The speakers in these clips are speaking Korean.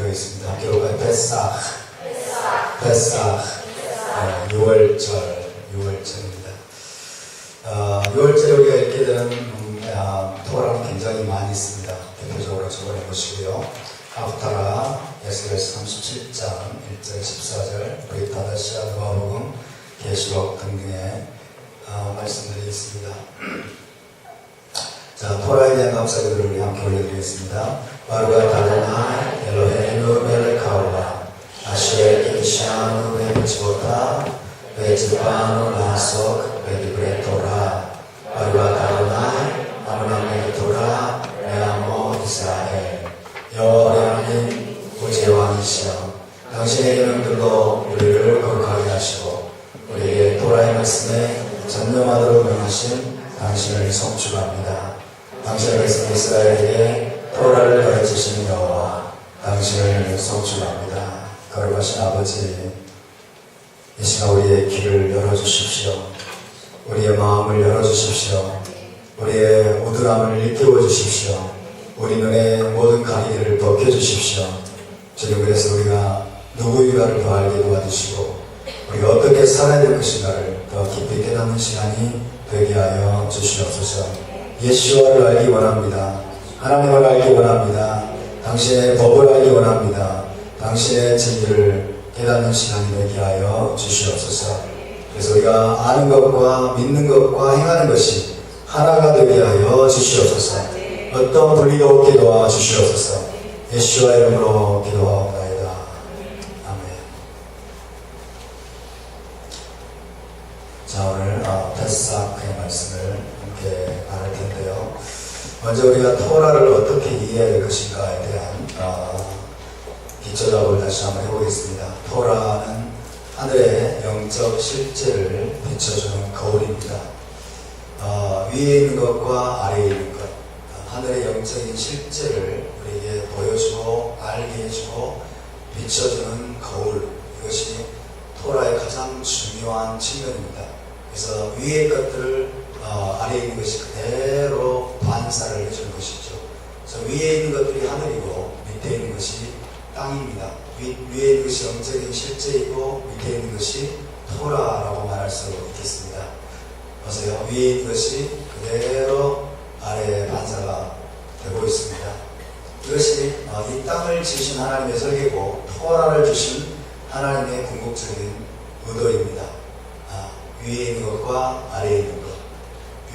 되겠습니다. 함께 올까요? 베삭. 6월절입니다. 6월절에 우리가 읽게 되는 토라는 굉장히 많이 있습니다. 대표적으로 적어내 보시고요. 아프타라, 에스겔서 37장 1절 14절, 브리타다시아, 누가복음, 계시록 등등의 말씀들이 있습니다. 자, 토라에 대한 감사기도를 우리 함께 올려드리겠습니다. 바루가 다르나 엘로헤누 멜레카오라 아시엘 이시아누 베치보타 베치파누 라속 베디브레토라 바루가 다르나 아브라메토라 메아모 이스라엘 여호와 하나님 구제왕이시여 당신의 이름들로 우리를 거룩하게 하시고 우리에게 토라의 말씀에 전념하도록 명하신 당신을 송축합니다. 당신의 말씀 이스라엘에게 토라를 가르치신 여호와 당신을 송축합니다. 거룩하신 아버지, 이 시간 우리의 귀를 열어주십시오. 우리의 마음을 열어주십시오. 우리의 우둔함을 일깨워 주십시오. 우리 눈의 모든 가리개를 벗겨주십시오. 주님, 그래서 우리가 누구인가를 더 알게 도와주시고 우리가 어떻게 살아야 될 것인가를 더 깊이 깨닫는 시간이 되게 하여 주시옵소서. 예수와를 알기 원합니다. 하나님을 알기 원합니다. 당신의 법을 알기 원합니다. 당신의 진리를 깨닫는 시간이 되게 하여 주시옵소서. 그래서 우리가 아는 것과 믿는 것과 행하는 것이 하나가 되게 하여 주시옵소서. 어떤 분리도 없게 도와주시옵소서. 예수와 이름으로 기도하옵나이다. 아멘. 자, 오늘 베삭의 말씀을 함께 나눌 텐데요. 먼저 우리가 토라를 어떻게 이해해야 될 것인가에 대한 기초 작업을 다시 한번 해보겠습니다. 토라는 하늘의 영적 실제를 비춰주는 거울입니다. 위에 있는 것과 아래에 있는 것, 하늘의 영적인 실제를 우리에게 보여주고 알게 해주고 비춰주는 거울, 이것이 토라의 가장 중요한 측면입니다. 그래서 위의 것들을 아래에 있는 것이 그대로 반사를 해주는 것이죠. 그래서 위에 있는 것들이 하늘이고 밑에 있는 것이 땅입니다. 위에 있는 것이 영적인 실제이고 밑에 있는 것이 토라라고 말할 수 있겠습니다. 보세요. 위에 있는 것이 그대로 아래에 반사가 되고 있습니다. 이것이 이 땅을 지으신 하나님의 설계고 토라를 주신 하나님의 궁극적인 의도입니다. 위에 있는 것과 아래에 있는 것,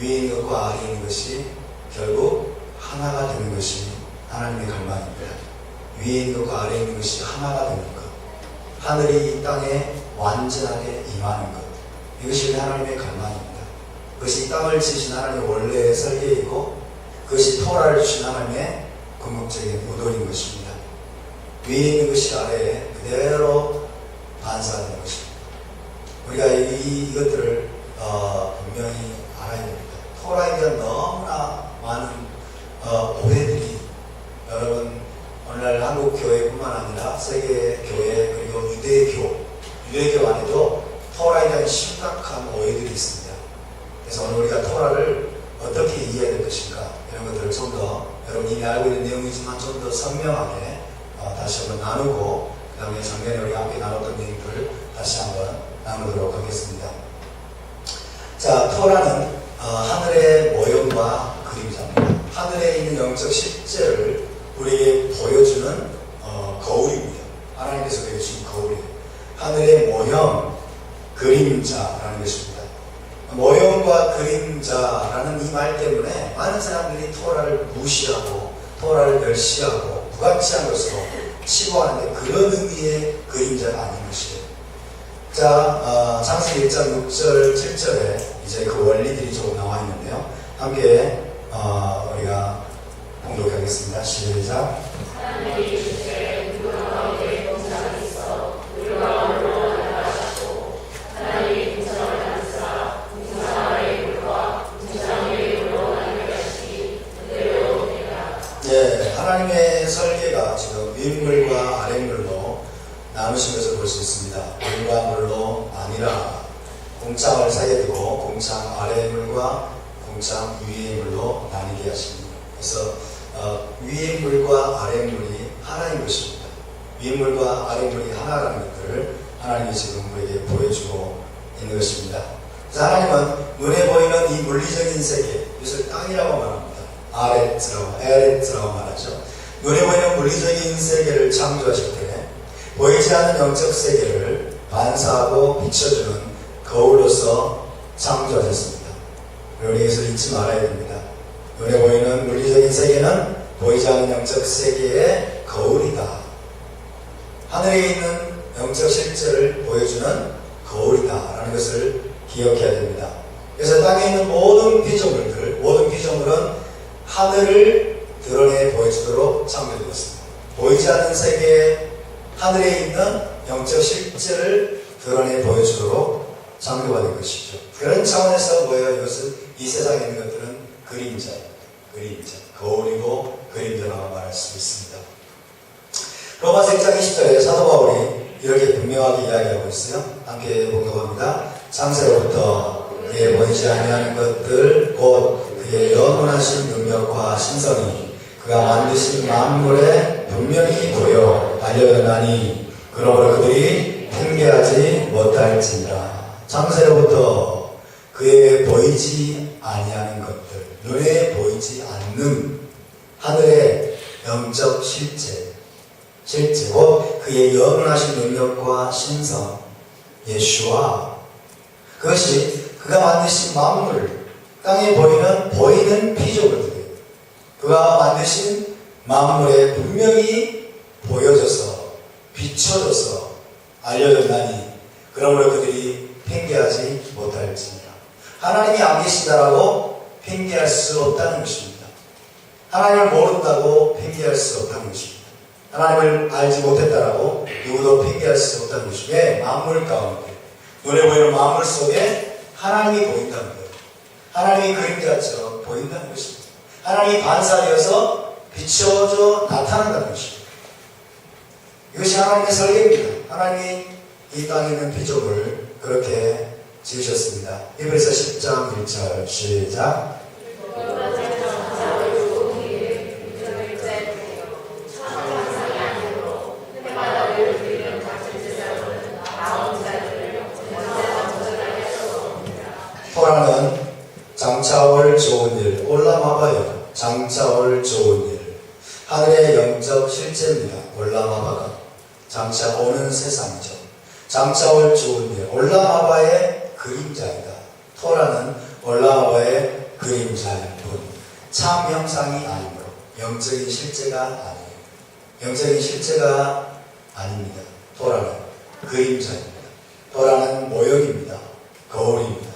위에 있는 것과 아래에 있는 것이 결국 하나가 되는 것이 하나님의 갈망입니다. 위에 있는 것과 아래에 있는 것이 하나가 되는 것, 하늘이 이 땅에 완전하게 임하는 것, 이것이 하나님의 갈망입니다. 그것이 이 땅을 지으신 하나님의 원래의 설계이고 그것이 토라를 주신 하나님의 궁극적인 의도인 것입니다. 위에 있는 것이 아래에 그대로 반사되는 것입니다. 우리가 이것들을 분명히 알아야 됩니다. 토라에 대한 너무나 많은 오해들이 여러분 오늘날 한국 교회뿐만 아니라 세계 교회 그리고 유대교 안에도 토라에 대한 심각한 오해들이 있습니다. 그래서 오늘 우리가 토라를 어떻게 이해해야 될 것인가 이런 것들을 좀 더 여러분 이미 알고 있는 내용이지만 좀 더 선명하게 다시 한번 나누고 그 다음에 작년에 우리가 함께 나눴던 내용들을 다시 한번 나누도록 하겠습니다. 자, 토라는 하늘의 모형과 그림자입니다. 하늘에 있는 영적 실제를 우리에게 보여주는 거울입니다. 하나님께서 우리에게 주신 거울이에요. 하늘의 모형, 그림자라는 것입니다. 모형과 그림자라는 이 말 때문에 많은 사람들이 토라를 무시하고 토라를 멸시하고 무가치한 것으로 치부하는데 그런 의미의 그림자가 아닌 것이에요. 자, 창세기 1장 6절 7절에 이제 그 원리들이 조금 나와 있는데요. 함께 우리가 공독하겠습니다. 시작. 하나님의 설계가 지금 윗물과 아랫물로 나누신 것을 볼 수 있습니다. 물과 물로 나뉘라. 공창을 사이에 두고 공창 아래의 물과 공창 위의 물로 나뉘게 하십니다. 그래서 위의 물과 아래의 물이 하나인 것입니다. 윗물과 아랫물이 하나라는 것들을 하나님이 지금 우리에게 보여주고 있는 것입니다. 그래서 하나님은 눈에 보이는 이 물리적인 세계, 이것을 땅이라고 말합니다. 에레트라고 말하죠. 눈에 보이는 물리적인 세계를 창조하실 때 보이지 않는 영적 세계를 반사하고 비춰주는 거울로서 창조하셨습니다. 우리 이것을 잊지 말아야 됩니다. 눈에 보이는 물리적인 세계는 보이지 않는 영적 세계의 거울이다. 하늘에 있는 영적 실제를 보여주는 거울이다 라는 것을 기억해야 됩니다. 그래서 땅에 있는 모든 피조물은 하늘을 드러내 보여주도록 창조되었습니다. 보이지 않는 세계에 하늘에 있는 영적 실제를 드러내 보여주도록 창조가 된 것이죠. 그런 차원에서 뭐예요? 이것은 이 세상에 있는 것들은 그림자, 거울이고 그림자라고 말할 수 있습니다. 로마서 1장 20절에 사도 바울이 이렇게 분명하게 이야기하고 있어요. 함께 봉독합니다. 창세로부터 그의 보이지 아니하는 것들 곧 그의 영원하신 능력과 신성이 그가 만드신 만물에 분명히 보여 알려졌나니 그러므로 그들이 핑계하지 못할지니라. 창세로부터 그의 보이지 아니하는 것들, 눈에 보이지 않는 하늘의 영적 실제 곧 그의 영원하신 능력과 신성 예수와 그것이 그가 만드신 만물, 땅에 보이는 피조물들이에요. 그가 만드신 만물에 분명히 보여져서 비춰져서 알려졌나니 그러므로 그들이 핑계하지 못할지니라. 하나님이 안 계시다라고 핑계할 수 없다는 것입니다. 하나님을 모른다고 핑계할 수 없다는 것입니다. 하나님을 알지 못했다라고 누구도 핑계할 수 없다는 것입니다. 왜? 만물 가운데 눈에 보이는 만물 속에 하나님이 보인다는 거예요. 하나님이 그림자처럼 보인다는 것입니다. 하나님이 반사되어서 비춰져 나타난다는 것입니다. 이것이 하나님의 설계입니다. 하나님이 이 땅에 있는 피조물을 그렇게 지으셨습니다. 히브리서 10장 1절 시작. 토라는 장차올 좋은 일, 올라마바요. 장차올 좋은 일. 하늘의 영적 실제입니다. 올라마바가. 장차 오는 세상이죠. 장차올 좋은 일. 올라마바의 그림자이다. 토라는 올라마바의 그림자일 뿐. 참 형상이 아니므로 영적인 실제가 아니에요. 영적인 실제가 아닙니다. 토라는 그림자입니다. 토라는 모형입니다. 거울입니다.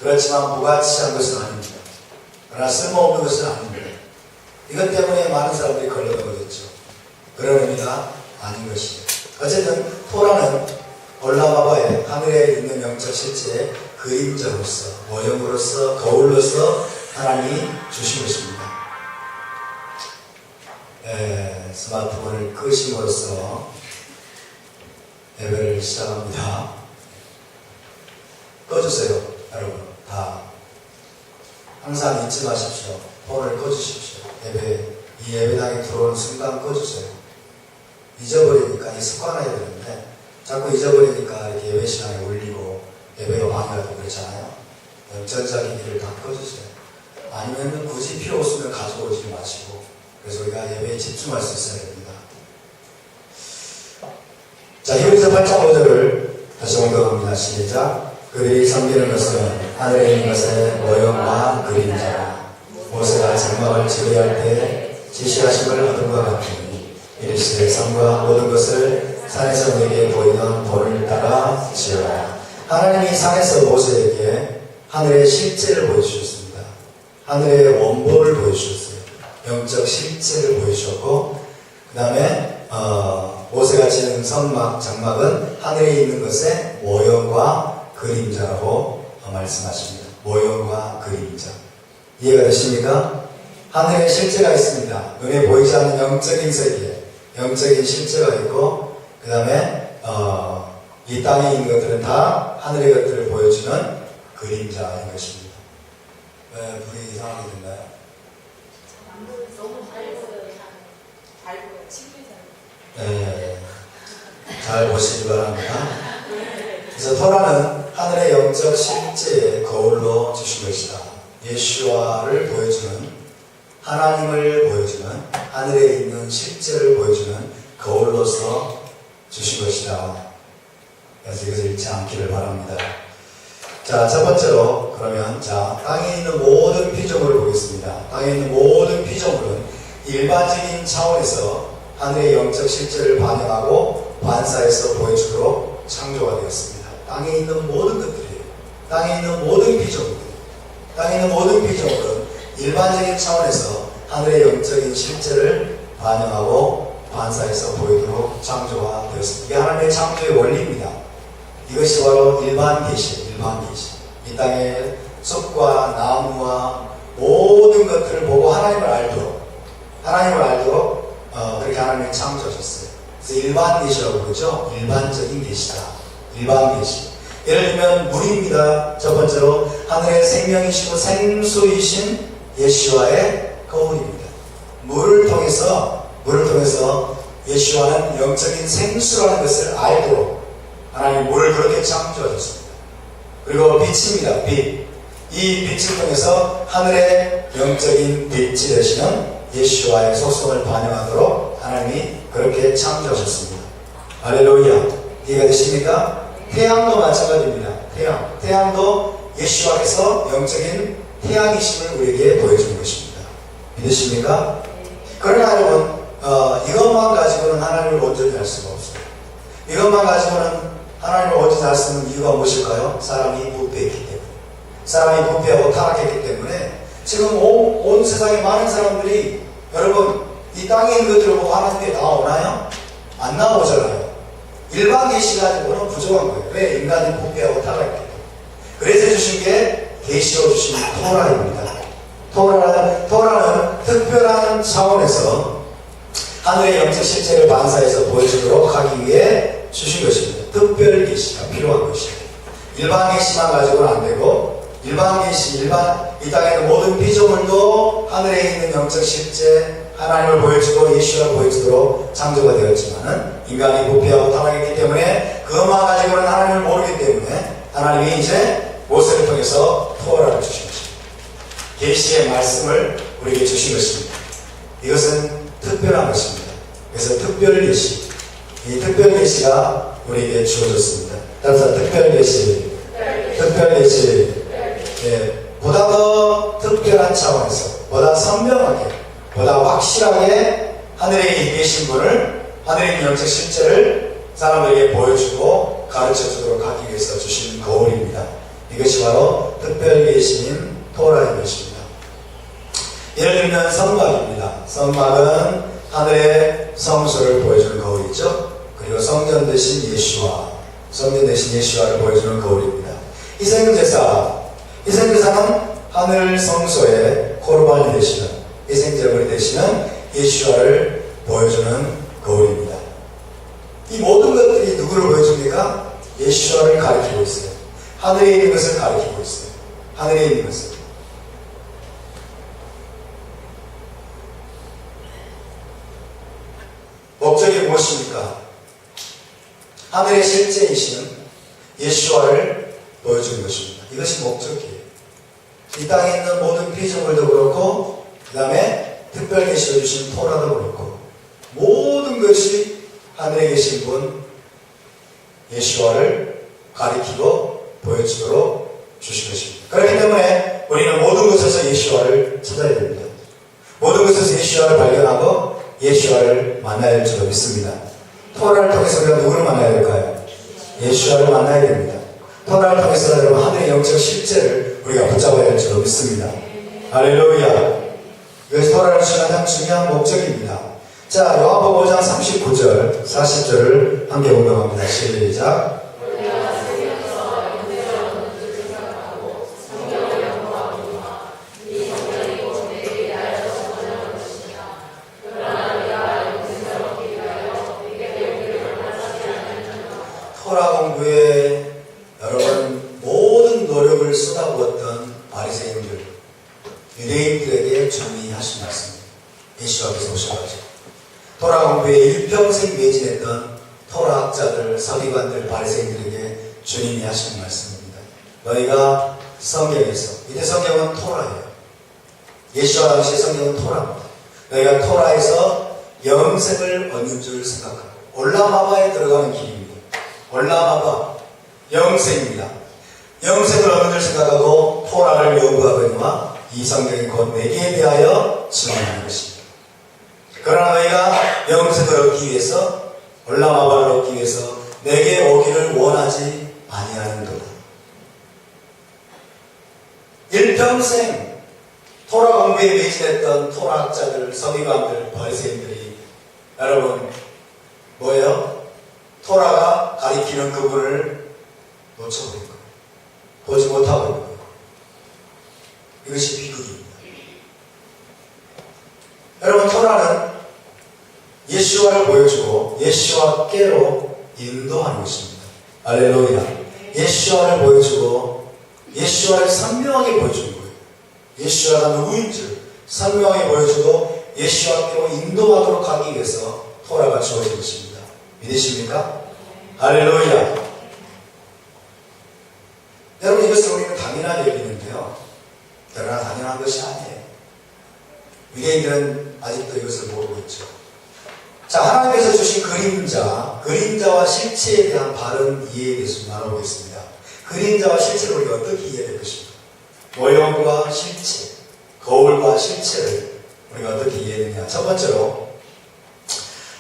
그렇지만 무가치한 것은 아닙니다. 그러나 쓸모없는 것은 아닙니다. 이것 때문에 많은 사람들이 걸려들어졌죠. 그런 의미가 아닌 것이죠. 어쨌든 토라는 올라마바의 하늘에 있는 영적 실제의 그림자로서, 모형으로서, 거울로서 하나님이 주신 것입니다. 스마트폰을 끄심으로써 예배를 시작합니다. 꺼주세요, 여러분. 다 항상 잊지 마십시오. 폰을 꺼주십시오. 이 예배당에 들어오는 순간 꺼주세요. 잊어버리니까 이 습관화해야 되는데 자꾸 잊어버리니까 이렇게 예배 시간에 울리고 예배가 방해하고 그렇잖아요. 전자기기를 다 꺼주세요. 아니면 굳이 필요 없으면 가지고 오지 마시고 그래서 우리가 예배에 집중할 수 있어야 됩니다. 자, 히브리서 8장 5절을 다시 공독합니다. 시작. 그들이 섬기는 것은 하늘에 있는 것의 모형과 그림자라. 모세가 장막을 지으려 할 때 지시하심을 얻은 것 같으니 이르시되 성과 모든 것을 산에서 내게 보이는 본을 따라 지어라. 하나님이 산에서 모세에게 하늘의 실제를 보여주셨습니다. 하늘의 원본을 보여주셨어요. 영적 실제를 보여주셨고 그 다음에 모세가 지은 장막은 하늘에 있는 것의 모형과 그림자라고 말씀하십니다. 모형과 그림자. 이해가 되십니까? 하늘에 실제가 있습니다. 눈에 보이지 않는 영적인 세계, 영적인 실제가 있고 그 다음에 이 땅에 있는 것들은 다 하늘의 것들을 보여주는 그림자인 것입니다. 왜 불이 이상하게 됐나요? 너무 밝고요. 밝고요. 친구잖아요. 네. 잘 보시기 바랍니다. 그래서 토라는 하늘의 영적 실제의 거울로 주신 것이다. 예수와를 보여주는, 하나님을 보여주는, 하늘에 있는 실제를 보여주는 거울로서 주신 것이다. 그래서 이것을 잃지 않기를 바랍니다. 자, 첫 번째로 그러면 땅에 있는 모든 피조물을 보겠습니다. 땅에 있는 모든 피조물은 일반적인 차원에서 하늘의 영적 실제를 반영하고 반사해서 보여주도록 창조가 되었습니다. 땅에 있는 모든 것들이에요. 땅에 있는 모든 피조물들. 땅에 있는 모든 피조물은 일반적인 차원에서 하늘의 영적인 실제를 반영하고 반사해서 보이도록 창조가 되었습니다. 이게 하나님의 창조의 원리입니다. 이것이 바로 일반 계시. 이 땅의 숲과 나무와 모든 것들을 보고 하나님을 알도록 그렇게 하나님이 창조하셨어요. 그래서 일반 계시라고 그러죠. 일반적인 계시다. 일반 계시. 예를 들면 물입니다. 첫 번째로 하늘의 생명이시고 생수이신 예수와의 거울입니다. 물을 통해서 예수와는 영적인 생수라는 것을 알도록 하나님 물을 그렇게 창조하셨습니다. 그리고 빛입니다. 빛. 이 빛을 통해서 하늘의 영적인 빛이 되시는 예수와의 속성을 반영하도록 하나님이 그렇게 창조하셨습니다. 할렐루야. 이해가 되십니까? 태양도 마찬가지입니다. 태양도 예수와께서 영적인 태양이심을 우리에게 보여주는 것입니다. 믿으십니까? 그러나 여러분, 이것만 가지고는 하나님을 온전히 알 수가 없어요. 이것만 가지고는 하나님을 온전히 알 수 있는 이유가 무엇일까요? 사람이 부패했기 때문에. 사람이 부패하고 타락했기 때문에 지금 온 세상에 많은 사람들이 여러분 이 땅에 있는 것들을 보고 하나님께 나오나요? 안 나오잖아요. 일반 계시 가지고는 부족한 거예요. 왜? 인간이 부패하고 타락했기 때문에. 그래서 주신 게 계시로 주신 토라입니다. 토라는 특별한 차원에서 하늘의 영적 실체를 반사해서 보여주도록 하기 위해 주신 것입니다. 특별 계시가 필요한 것입니다. 일반 계시만 가지고는 안 되고 일반 계시, 이 땅에 있는 모든 피조물도 하늘에 있는 영적 실제 하나님을 보여주고 예수를 보여주도록 창조가 되었지만은 인간이 부패하고 타락했기 때문에 그것만 가지고는 하나님을 모르기 때문에 하나님이 이제 모세를 통해서 토라를 주신 것입니다. 계시의 말씀을 우리에게 주신 것입니다. 이것은 특별한 것입니다. 그래서 특별 계시, 이 특별 계시가 우리에게 주어졌습니다. 따라서 특별 계시, 보다 더 특별한 차원에서, 보다 선명하게, 보다 확실하게 하늘에 계신 분을, 하늘에 있는 영적 실제를 사람들에게 보여주고 가르쳐 주도록 하기 위해서 주신 거울입니다. 이것이 바로 특별 계시인 토라의 것입니다. 예를 들면 성막입니다. 성막은 하늘의 성소를 보여주는 거울이죠. 그리고 성전 대신 예수와를 보여주는 거울입니다. 희생제사는 하늘 성소의 코르반이 되시는, 희생제물이 되시는 예수와를 보여주는 거울입니다. 이 모든 것들이 누구를 보여줍니까? 예수와를 가리키고 있어요. 하늘에 있는 것을 가리키고 있어요. 하늘에 있는 것을. 목적이 무엇입니까? 하늘의 실제이신 예수와를 보여주는 것입니다. 이것이 목적이에요. 이 땅에 있는 모든 피조물도 그렇고 그 다음에 특별 계시를 주신 토라도 그렇고 모든 것이 하늘에 계신 분 예수와를 가리키고 보여주도록 주신 것입니다. 그렇기 때문에 우리는 모든 것에서 예수와를 찾아야 됩니다. 모든 것에서 예수와를 발견하고 예수와를 만나야 할 줄로 믿습니다. 토라를 통해서 우리가 누구를 만나야 될까요? 예수와를 만나야 됩니다. 토라를 통해서 여러분 하늘의 영적 실제를 우리가 붙잡아야 할 줄로 믿습니다. 할렐루야. 이것이 토라를 주시는 가장 중요한 목적입니다. 자, 요한복음 5장 39절, 40절을 함께 공독합니다. 시작. 토라 공부에 여러분 모든 노력을 쏟아부었던 바리새인들, 유대인들에게 준비하신 말씀입니다. 예수께서 오셔가지고 토라 공부에 일평생 매진했던 토라학자들, 서기관들, 바리새인들에게 주님이 하시는 말씀입니다. 너희가 성경에서, 이때 성경은 토라예요. 예수와 당시의 성경은 토라입니다. 너희가 토라에서 영생을 얻는 줄 생각하고, 올라마바에 들어가는 길입니다. 올라마바, 영생입니다. 영생을 얻는 줄 생각하고 토라를 연구하거니와 이 성경이 곧 내게 대하여 증언하는 것입니다. 그러나 너희가 영생을 얻기 위해서, 올라마바를 얻기 위해서 내게 오기를 원하지 아니하는도다. 일평생 토라 공부에 매진했던 토라학자들, 서기관들, 바리새인들이 여러분 뭐예요? 토라가 가리키는 그분을 놓쳐버린 거예요. 보지 못하고 있는 거예요. 이것이 비극입니다. 여러분, 토라는 예수와를 보여주고 예수와께로 인도하는 것입니다. 할렐루야. 예수와를 보여주고 예수와를 선명하게 보여주는 거예요. 예수와가 누구인지 선명하게 보여주고 예수와께로 인도하도록 하기 위해서 토라가 주어진 것입니다. 믿으십니까? 할렐루야. 여러분, 이것을 우리는 당연하게 여기는데요. 그러나 당연한 것이 아니에요. 유대인들은 아직도 이것을 모르고 있죠. 자, 하나님께서 주신 그림자와 실체에 대한 바른 이해에 대해서 나눠보겠습니다. 그림자와 실체를 우리가 어떻게 이해할 것입니까? 모형과 실체, 거울과 실체를 우리가 어떻게 이해했느냐. 첫 번째로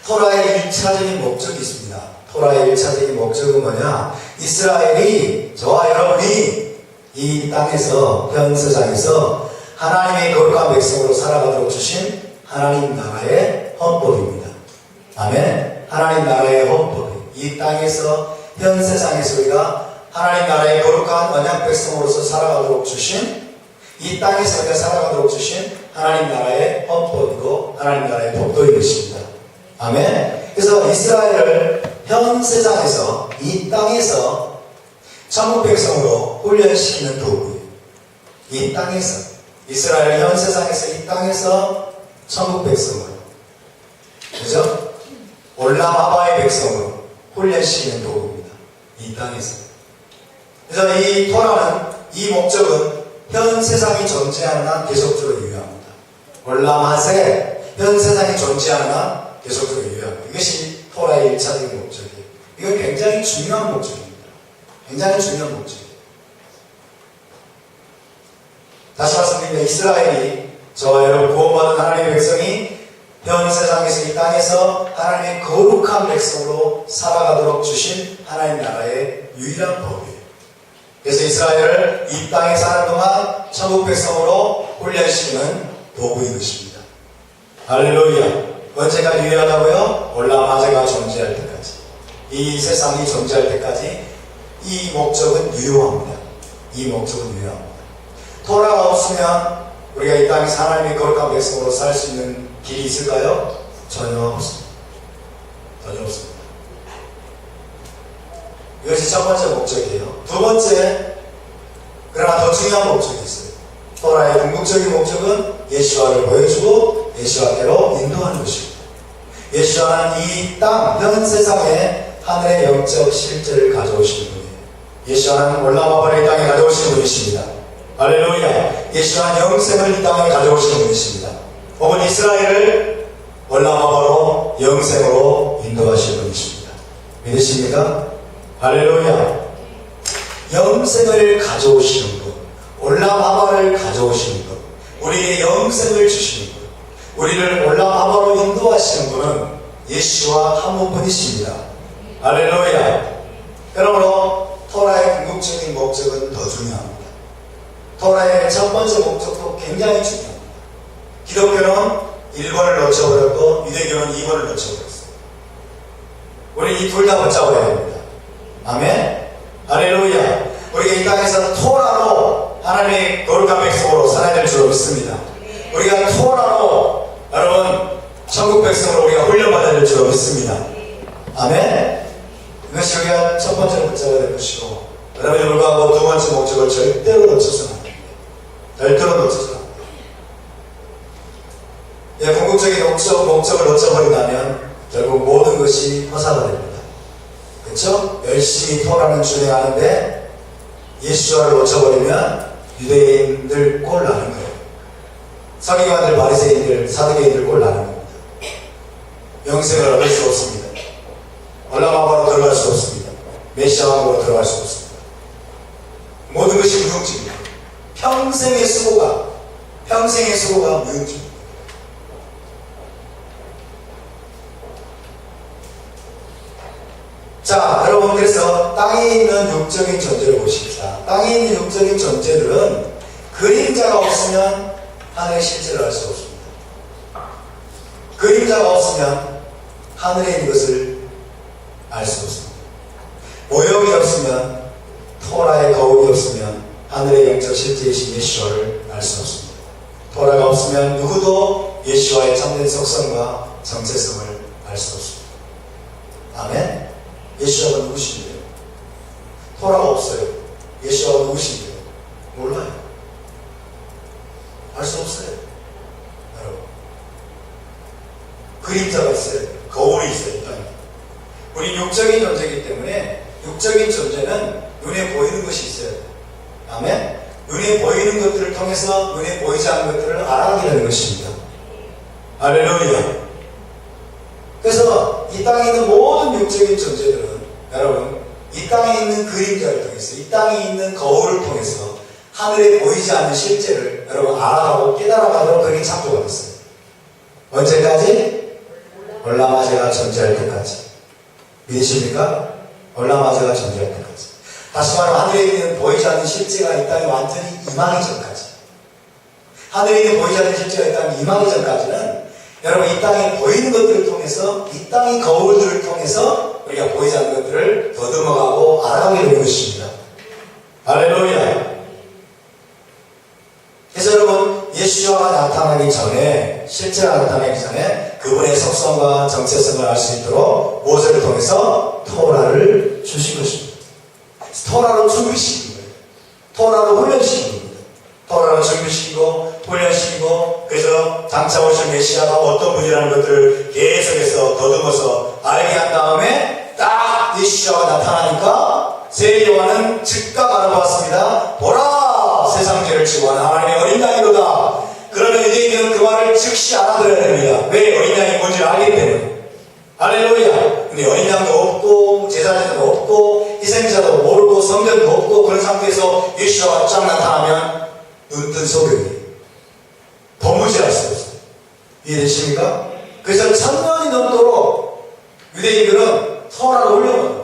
토라의 1차적인 목적이 있습니다. 토라의 1차적인 목적은 뭐냐? 이스라엘이, 저와 여러분이 이 땅에서, 현 세상에서 하나님의 거룩한 백성으로 살아가도록 주신 하나님 나라의 헌법입니다. 아멘. 하나님 나라의 헌법. 이 땅에서, 현 세상에서 우리가 하나님 나라의 거룩한 언약 백성으로서 살아가도록 주신, 이 땅에서 우리가 살아가도록 주신 하나님 나라의 헌법이고 하나님 나라의 법도인 것입니다. 아멘. 그래서 이스라엘을 현 세상에서, 이 땅에서 천국 백성으로 훈련시키는 도구예요. 이 땅에서, 이스라엘 현 세상에서, 이 땅에서 천국 백성으로, 그죠? 올라마바의 백성으로 훈련시키는 도구입니다. 이 땅에서. 그래서 이 토라는, 이 목적은 현 세상이 존재하는 한 계속적으로 유효합니다. 올라마세, 현 세상이 존재하는 한 계속적으로 유효합니다. 이것이 토라의 1차적인 목적이에요. 이건 굉장히 중요한 목적입니다. 굉장히 중요한 목적이에요. 다시 말씀드립니다. 이스라엘이, 저와 여러분 구원받은 하나님의 백성이 현 세상에서, 이 땅에서 하나님의 거룩한 백성으로 살아가도록 주신 하나님 나라의 유일한 법이에요. 그래서 이스라엘을 이 땅에 사는 동안 천국 백성으로 훈련시키는 도구인 것입니다. 할렐루야. 언제가 유효하다고요? 올라마제가 존재할 때까지, 이 세상이 존재할 때까지 이 목적은 유효합니다. 이 목적은 유효합니다. 토라가 없으면 우리가 이 땅에서 하나님의 거룩한 백성으로 살 수 있는 길이 있을까요? 전혀 없습니다. 전혀 없습니다. 이것이 첫 번째 목적이에요. 두 번째, 그러나 더 중요한 목적이 있어요. 토라의 궁극적인 목적은 예수와를 보여주고 예수와께로 인도하는 것입니다. 예수와는 이 땅, 현 세상에 하늘의 영적 실제를 가져오시는 분이에요. 예수와는 올라마바를 이 땅에 가져오시는 분이십니다. 할렐루야. 예수와는 영생을 이 땅에 가져오시는 분이십니다. 혹은 이스라엘을 올라마바로 영생으로 인도하시는 분이십니다. 믿으십니까? 할렐루야. 영생을 가져오시는 분, 올라마바를 가져오시는 분, 우리의 영생을 주시는 분, 우리를 올라마바로 인도하시는 분은 예수와 한 분뿐이십니다. 할렐루야. 그러므로 토라의 궁극적인 목적은 더 중요합니다. 토라의 첫 번째 목적도 굉장히 중요합니다. 기독교는 1번을 놓쳐버렸고 유대교는 2번을 놓쳐버렸어요. 우리 이 둘 다 붙잡아야 됩니다. 아멘. 할렐루야. 우리가 이 땅에서 토라로 하나님의 거룩한 백성으로 살아야 될 줄 믿습니다. 우리가 토라로, 여러분, 천국 백성으로 우리가 훈련받아야 될 줄 믿습니다. 아멘. 이것이 우리가 첫 번째로 붙잡아야 될 것이고, 그럼에도 불구하고 두 번째 목적을 절대로 놓쳐서는 안 됩니다. 절대로 놓쳐서는 안 됩니다. 궁극적인 목적을 놓쳐버린다면 결국 모든 것이 허사가 됩니다. 그렇죠? 열심히 토라는 준행하는데 예수와를 놓쳐버리면 유대인들 꼴 나는 거예요. 서기관들, 바리새인들, 사두개인들 꼴 나는 겁니다. 영생을 얻을 수 없습니다. 올라마바로 들어갈 수 없습니다. 메시아 왕국으로 들어갈 수 없습니다. 모든 것이 무용지입니다. 평생의 수고가 무용지입니다. 자, 여러분, 그래서 땅에 있는 육적인 존재를 보십시다. 땅에 있는 육적인 존재들은 그림자가 없으면 하늘의 실체를 알 수 없습니다. 그림자가 없으면 하늘에 있는 것을 알 수 없습니다. 모형이 없으면, 토라의 거울이 없으면 하늘의 영적 실제이신 예수와를 알 수 없습니다. 토라가 없으면 누구도 예수와의 참된 속성과 정체성을 알 수 없습니다. 아멘? 예수와가 누구신데요? 토라가 없어요. 예수와가 누구신데요? 몰라요. 알 수 없어요. 여러분. 그림자가 있어요. 거울이 있어요. 우리 육적인 존재이기 때문에 육적인 존재는 눈에 보이는 것이 있어요. 아멘? 눈에 보이는 것들을 통해서 눈에 보이지 않는 것들을 알아가게 되는 것입니다. 할렐루야. 그래서 이 땅에 있는 모든 육적인 존재들은 여러분 이 땅에 있는 그림자를 통해서 이 땅에 있는 거울을 통해서 하늘에 보이지 않는 실제를 여러분 알아가고 깨달아가도록 그렇게 창조가 됐어요. 언제까지? 올라마제가 존재할 때까지. 믿으십니까? 올라마제가 존재할 때까지. 다시 말하면 하늘에 있는 보이지 않는 실제가 이 땅에 완전히 임하기 전까지. 하늘에 있는 보이지 않는 실제가 이 땅에 임하기 전까지는 여러분 이 땅에 보이는 것들을 통해서 이 땅의 거울들을 통해서 우리가 보이지 않는 것들을 더듬어가고 알아가게 되는 것입니다. 할렐루야. 그래서 여러분 예수가 나타나기 전에 실제가 나타나기 전에 그분의 속성과 정체성을 알 수 있도록 모세를 통해서 토라를 주신 것입니다. 토라로 준비시킨 거예요. 토라로 훈련시킨 겁니다. 토라로 준비시키고 훈련시키고 그래서 장차 오실 메시아가 어떤 분이라는 것들을 계속해서 더듬어서 알게 한 다음에 딱 예수가 나타나니까 세리요한은 즉각 알아보았습니다. 보라! 세상 죄를 지고 하는 하나님의 어린 양이로다. 그러면 유대인들은 그 말을 즉시 알아들어야 됩니다. 왜? 어린 양이 뭔지를 알기 때문에. 할렐루야. 근데 어린 양도 없고 제사장도 없고 희생자도 모르고 성전도 없고 그런 상태에서 예수가 쫙 나타나면 눈뜬 소경이 도무지 알 수 없어요. 이해되십니까? 그래서 1000년이 넘도록 유대인들은 토라로 훈련을 합니다.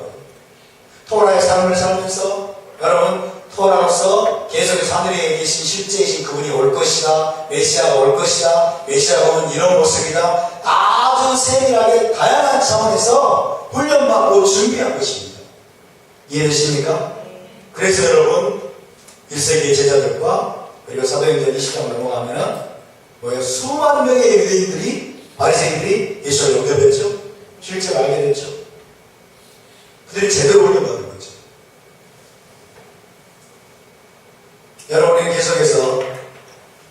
토라의 삶을 살면서 여러분 토라로서 계속해서 하늘에 계신 실제이신 그분이 올 것이다. 메시아가 올 것이다. 메시아가 오는 이런 모습이다. 아주 세밀하게 다양한 차원에서 훈련받고 준비한 것입니다. 이해되십니까? 그래서 여러분 1세기의 제자들과 그리고 사도행전 20장 넘어가면 수만 명의 유대인들이 바리새인들이 예수를 영접했죠. 실제로 알게 됐죠. 그들이 제대로 훈련받은 거죠. 여러분이 계속해서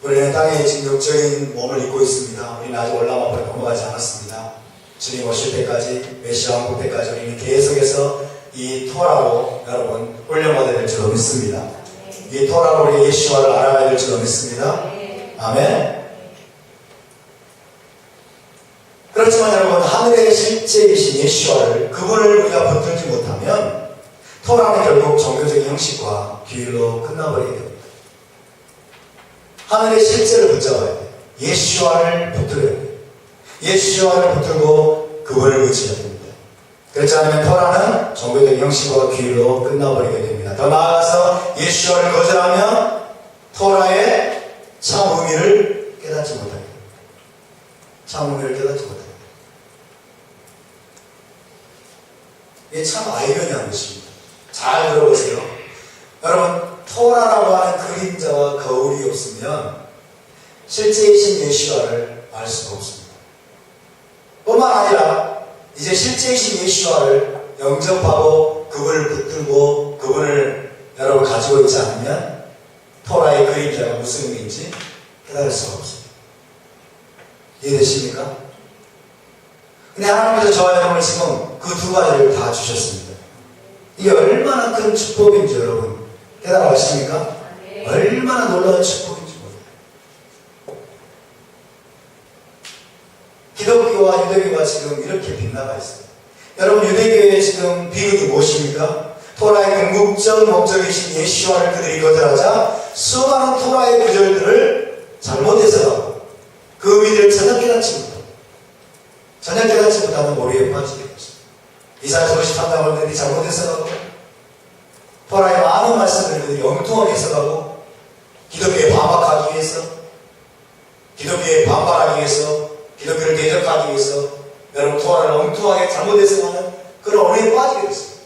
우리는 땅에 지금 육적인 몸을 입고 있습니다. 우리는 아직 올라마로 넘어가지 않았습니다. 주님 오실 때까지 메시아 왕국 때까지 우리는 계속해서 이 토라로 여러분 훈련받아야 될 줄로 믿습니다. 이 토라로 우리 예수와를 알아가야 될 줄로 믿습니다. 아멘. 그렇지만 여러분 하늘의 실제이신 예수와를 그분을 우리가 붙들지 못하면 토라는 결국 종교적인 형식과 규율로 끝나버리게 됩니다. 하늘의 실제를 붙잡아야 돼요. 예수와를 붙들어야 돼요. 예수와를 붙들고 그분을 붙여야 됩니다. 그렇지 않으면 토라는 종교적인 형식과 규율로 끝나버리게 됩니다. 더 나아가서 예수와를 거절하면 토라의 참 의미를 깨닫지 못합니다. 참 의미를 깨닫지 못합니다. 이게 참 아이러니한 것입니다. 잘 들어보세요. 여러분 토라라고 하는 그림자와 거울이 없으면 실제이신 예수와를 알 수가 없습니다. 뿐만 아니라 이제 실제이신 예수와를 영접하고 그분을 붙들고 그분을 여러분 가지고 있지 않으면 토라의 그림자가 무슨 의미인지 깨달을 수가 없습니다. 이해되십니까? 근데 하나님께서 저와 여러분을 지금 그 두 가지를 다 주셨습니다. 이게 얼마나 큰 축복인지 여러분 깨달아가십니까? 얼마나 놀라운 축복인지 모르겠어요. 기독교와 유대교가 지금 이렇게 빗나가 있어요. 여러분 유대교의 지금 비극이 무엇입니까? 토라의 궁극적 목적이신 예수와를 그들이 거절하자 수많은 토라의 구절들을 잘못 해석하고 그 의미를 전혀 깨닫지 못하는 오류에 빠지게 됩니다. 이사야 53장을 그들이 잘못 해석하고 토라의 많은 말씀을 그들이 엉뚱하게 해석하고 기독교에 반박하기 위해서 기독교에 반발하기 위해서 기독교를 대적하기 위해서 여러분 토라를 엉뚱하게 잘못 해석하는 그런 오류에 빠지게 됐습니다.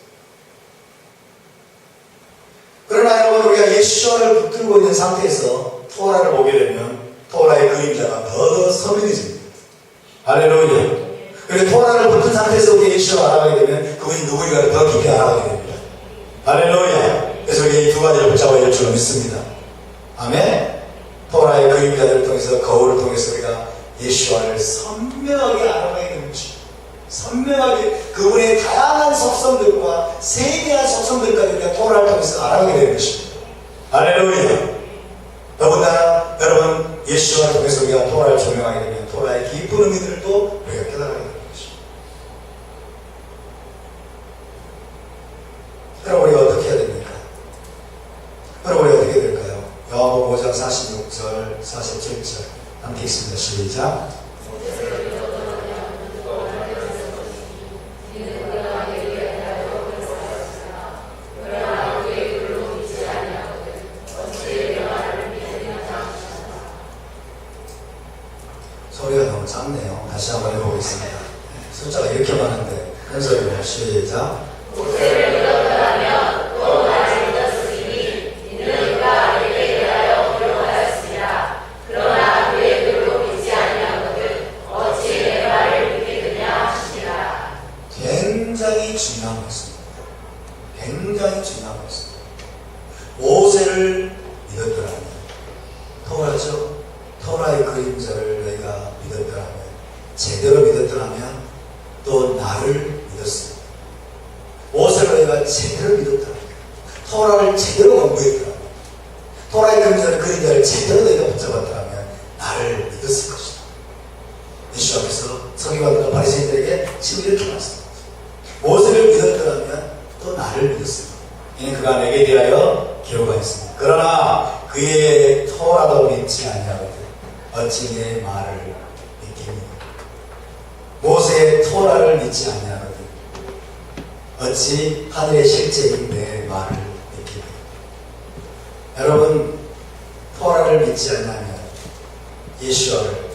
그러나 여러분 우리가 예수와를 붙들고 있는 상태에서 토라를 보게 되면 토라의 그림자가 더 선명해집니다. 할렐루야. 그리고 토라를 붙은 상태에서 우리 예수를 알아가게 되면 그분이 누구인가를 더 깊이 알아가게 됩니다. 할렐루야. 그래서 우리 이 두 가지를 붙잡아야 될 줄 믿습니다. 아멘. 토라의 그림자들을 통해서 거울을 통해서 우리가 예수와를 선명하게 알아가게 되는 것입니다. 선명하게 그분의 다양한 속성들과 세미한 속성들까지 우리가 토라를 통해서 알아가게 되는 것입니다. 할렐루야. 더군다나 여러분 예수와를 통해서 우리가 토라를 조명하게 되면 토라의 깊은 의미들도 우리가 깨달아가게 됩니다. 그럼 우리가 어떻게 해야 됩니까? 그럼 우리가 어떻게 될까요? 요한복음 5장 46절, 47절 함께 읽습니다. 시작. 소리가 너무 작네요. 다시 한번 해보겠습니다. 숫자가 이렇게 많은데 큰 소리로 시작. 굉장히 중요한 것입니다. 굉장히 중요한 것입니다. 모세를 믿었더라면 토라죠. 토라의 그림자를 너희가 믿었더라면 제대로 믿었더라면 또 나를 믿었습니다. 모세를 너희가 제대로 믿었더라면 토라를 제대로 공부했더라면 토라의 그림자를 제대로 너희가 붙잡았더라면 나를 믿었을 것이다. 예수 앞에서 서기관들과 바리새인들에게 지금 이렇게 말씀합니다. 모세를 믿었더라면 또 나를 믿었습니다. 이는 그가 내게 대하여 기호가 있습니다. 그러나 그의 토라도 믿지 아니하거든 어찌 내 말을 믿겠느냐. 모세의 토라를 믿지 아니하거든 어찌 하늘의 실제인 내 말을 믿겠느냐. 여러분 토라를 믿지 않으면 예수와를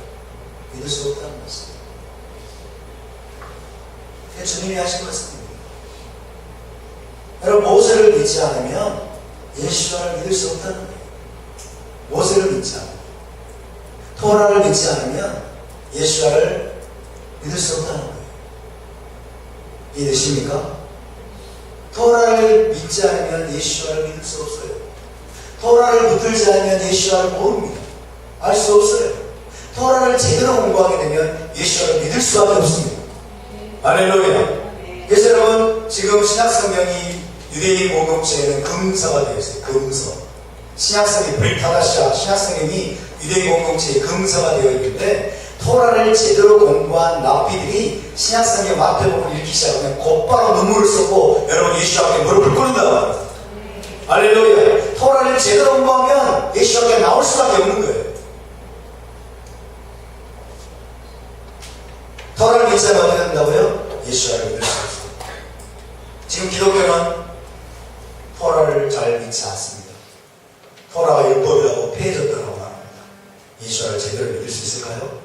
믿을 수 없다는 것입니다. 주님이 하신 말씀입니다. 여러분 모세를 믿지 않으면 예수와를 믿을 수 없다는 거예요. 모세를 믿지 않으면 토라를 믿지 않으면 예수와를 믿을 수 없다는 거예요. 이해되십니까? 토라를 믿지 않으면 예수와를 믿을 수 없어요. 토라를 붙들지 않으면 예수와를 모릅니다. 알 수 없어요. 토라를 제대로 공부하게 되면 예수와를 믿을 수밖에 없습니다. 할렐루야. 그래서 여러분 지금 신약성경이 유대인 공동체에는 금서가 되어 있어요. 금서. 신약성이 브리타다시아 신약성경이 유대인 공동체의 금서가 되어 있는데 토라를 제대로 공부한 랍비들이 신약성경 마태복음을 읽기 시작하면 곧바로 눈물을 쏟고 여러분 예수 앞에 무릎을 꿇는다. 할렐루야. 토라를 제대로 공부하면 예수 앞에 나올 수밖에 없는 거예요. 토라를 믿지 않으면 어떻게 된다고요? 예수와를 믿을 수 없어요. 지금 기독교는 토라를 잘 믿지 않습니다. 토라가 율법이라고 폐해졌다고 말합니다. 예수와를 제대로 믿을 수 있을까요?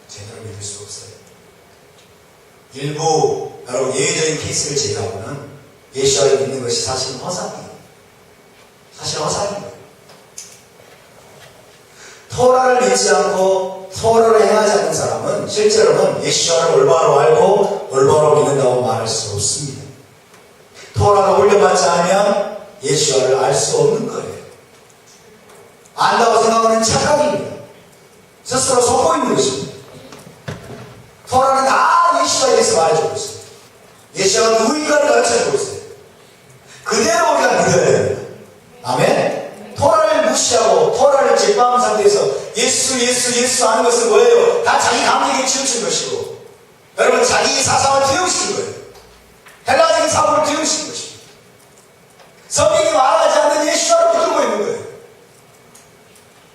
제대로 믿을 수 없어요. 일부 여러분 예외적인 케이스를 제외하고는 예수와를 믿는 것이 사실은 허상이에요. 사실 허상이에요. 토라를 믿지 않고 토라를 행하지 않는 사람은 실제로는 예수와를 올바로 알고 올바로 믿는다고 말할 수 없습니다. 토라를 훈련받지 않으면 예수와를 알 수 없는 거예요. 안다고 생각하는 착각입니다. 스스로 속고 있는 것입니다. 토라는 다 예수와에 대해서 말해주고 있어요. 예수와 누구인가를 가르쳐주고 있어요. 그대로 우리가 믿어야 됩니다. 아멘? 토라를 무시하고 토라를 제거한 상태에서 예수 하는 것은 뭐예요? 다 자기 감정에 치우친 것이고, 여러분 자기 사상을 투영시킨 거예요. 헬라적인 사고를 투영시킨 것입니다. 성경이 말하지 않는 예수를 붙들고 있는 거예요.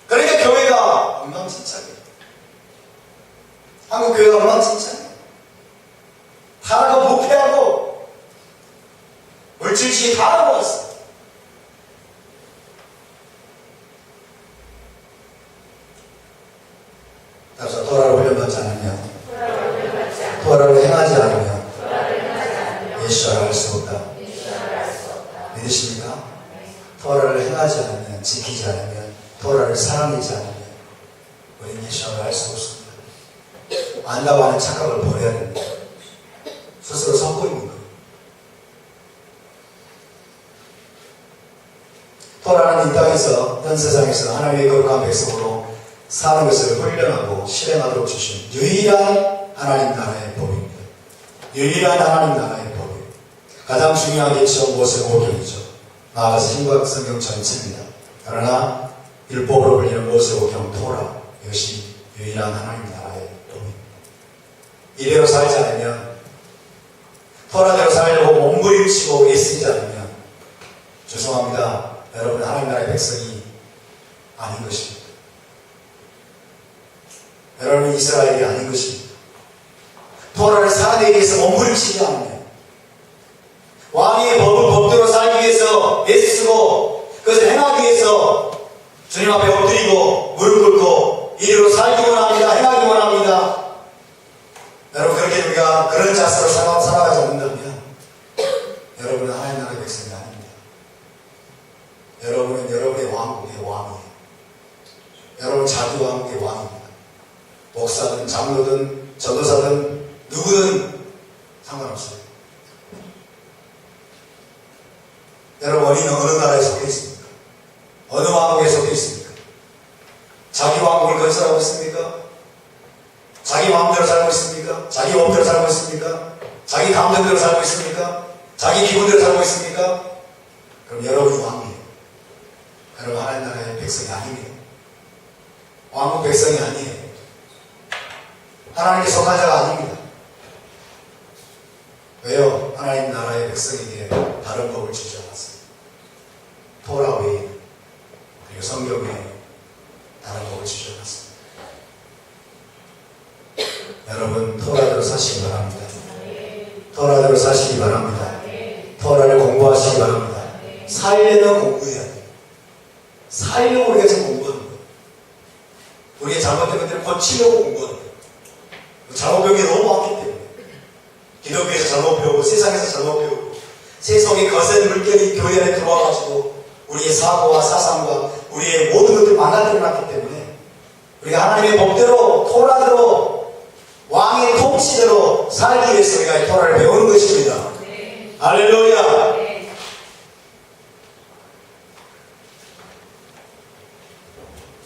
그러니까 교회가 엉망진창이에요. 한국 교회가 엉망진창이에요. 타락하고 부패하고 물질주의 다 넘어갔어요. 따라서 토라를 훈련받지 않으면, 토라를 행하지 않으면 예수를 알 수 없다. 믿으십니까? 토라를 행하지 않으면, 지키지 않으면, 토라를 사랑하지 않으면 우리는 예수를 알 수 없습니다. 안다고 하는 착각을 버려야 됩니다. 스스로 선고 있는 거예요. 토라는 이 땅에서, 현 세상에서 하나님의 거룩한 백성으로 사는 것을 훈련하고 실행하도록 주신 유일한 하나님 나라의 법입니다. 유일한 하나님 나라의 법이에요. 가장 중요한 개체는 모세오경이죠. 나아가서 신약 성경 전체입니다. 그러나 율법으로 불리는 모세오경 토라, 이것이 유일한 하나님 나라의 법입니다. 이대로 살지 않으면, 토라대로 살려고 몸부림치고 애쓰지 않으면, 죄송합니다, 여러분 하나님 나라의 백성이 아닌 것입니다. 여러분 이스라엘이 아닌 것입니다. 토라를 살아내기 위해서 몸부림치지 않으면, 왕의 법을 법대로 살기 위해서 애쓰고 그것을 행하기 위해서 주님 앞에 엎드리고 무릎 꿇고 이대로 살기 원합니다. 행하기 원합니다. 여러분 그렇게 우리가 그런 자세로 살아가지 않는다면 여러분은 하나님 나라의 백성이 아닙니다. 여러분은 여러분의 왕국의 왕이에요. 여러분 자기 왕국의 왕입니다. 목사든 장로든 전도사든 누구든 상관없어요. 여러분 어린이는 어느 나라에 속해 있습니까? 어느 왕국에 속해 있습니까? 자기 왕국을 건설하고 있습니까? 자기 마음대로 살고 있습니까? 자기 마음대로 살고 있습니까? 자기 감정대로 살고 있습니까? 자기 기분대로 살고 있습니까? 그럼 여러분이 왕이에요. 여러분 하나님 나라의 백성이 아닙니다. 왕국 백성이 아니에요. 하나님께 속한 자가 아닙니다. 왜요? 하나님 나라의 백성에게 다른 법을 주지 않았어요. 토라 외에 그리고 성경 외에 다른 법을 주지 않았습니다. 여러분 토라대로 사시기 바랍니다. 토라대로 사시기 바랍니다. 토라를 공부하시기 바랍니다. 살려면 공부해야 돼요. 살려고 우리가 지금 공부하는 거예요. 우리의 잘못된 것들을 고치려고 공부하는 거예요. 잘못 배우기 너무 많기 때문에 기독교에서 잘못 배우고 세상에서 잘못 배우고 세상의 거센 물결이 교회 안에 들어와가지고 우리의 사고와 사상과 우리의 모든 것들을 망가뜨려놨기 때문에 우리가 하나님의 법대로 토라대로 왕의 통치대로 살기 위해서 우리가 이 토라를 배우는 것입니다. 네. 할렐루야. 네.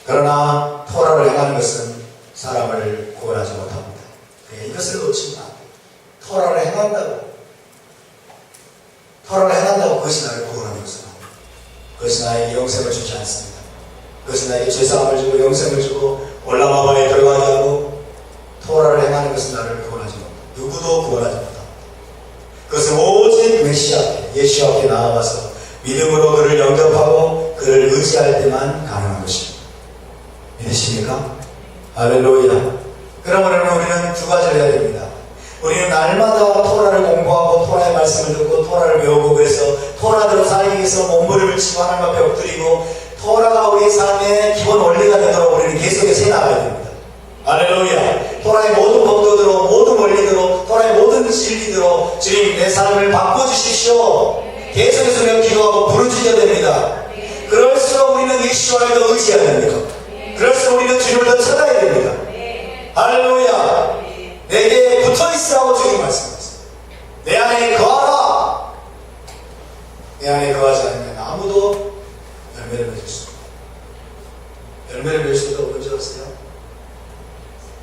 그러나 토라를 행하는 것은 사람을 구원하지 못합니다. 이것을 놓치면 안 돼요. 토라를 행한다고 그것이 나를 구원하는 것은 아닙니다. 그것이 나에게 영생을 주지 않습니다. 그것이 나에게 죄사함을 주고 영생을 주고 올라마바에 들어가게 하고 토라를 행하는 것은 나를 구원하지 못합니다. 누구도 구원하지 못합니다. 그것은 오직 메시아 앞에, 예수 앞에 나아가서 믿음으로 그를 영접하고 그를 의지할 때만 가능한 것입니다. 믿으십니까? 할렐루야. 그러므로 우리는 두 가지를 해야 됩니다. 우리는 날마다 토라를 공부하고 토라의 말씀을 듣고 토라를 배우고 그래서 토라대로 살기 위해서 몸부림을 치고 하나님 앞에 엎드리고 토라가 우리의 삶의 기본 원리가 되도록 우리는 계속해서 해나가야 됩니다. 할렐루야. 토라의 모든 법도대로 모든 원리대로 토라의 모든 진리대로 주님 내 삶을 바꿔주십시오. 계속해서 우리가 기도하고 부르짖어야 됩니다. 그럴수록 우리는 예수를 더 의지해야 됩니다. 그럴수록 우리는 주님을 더 찾아야 됩니다. 할렐루야. 내게 붙어있으라고 주님 말씀하셨어요. 내 안에 거하라. 내 안에 거하지 않으면 아무도 열매를 맺을 수 없다. 열매를 맺을 수가 뭔지 아세요?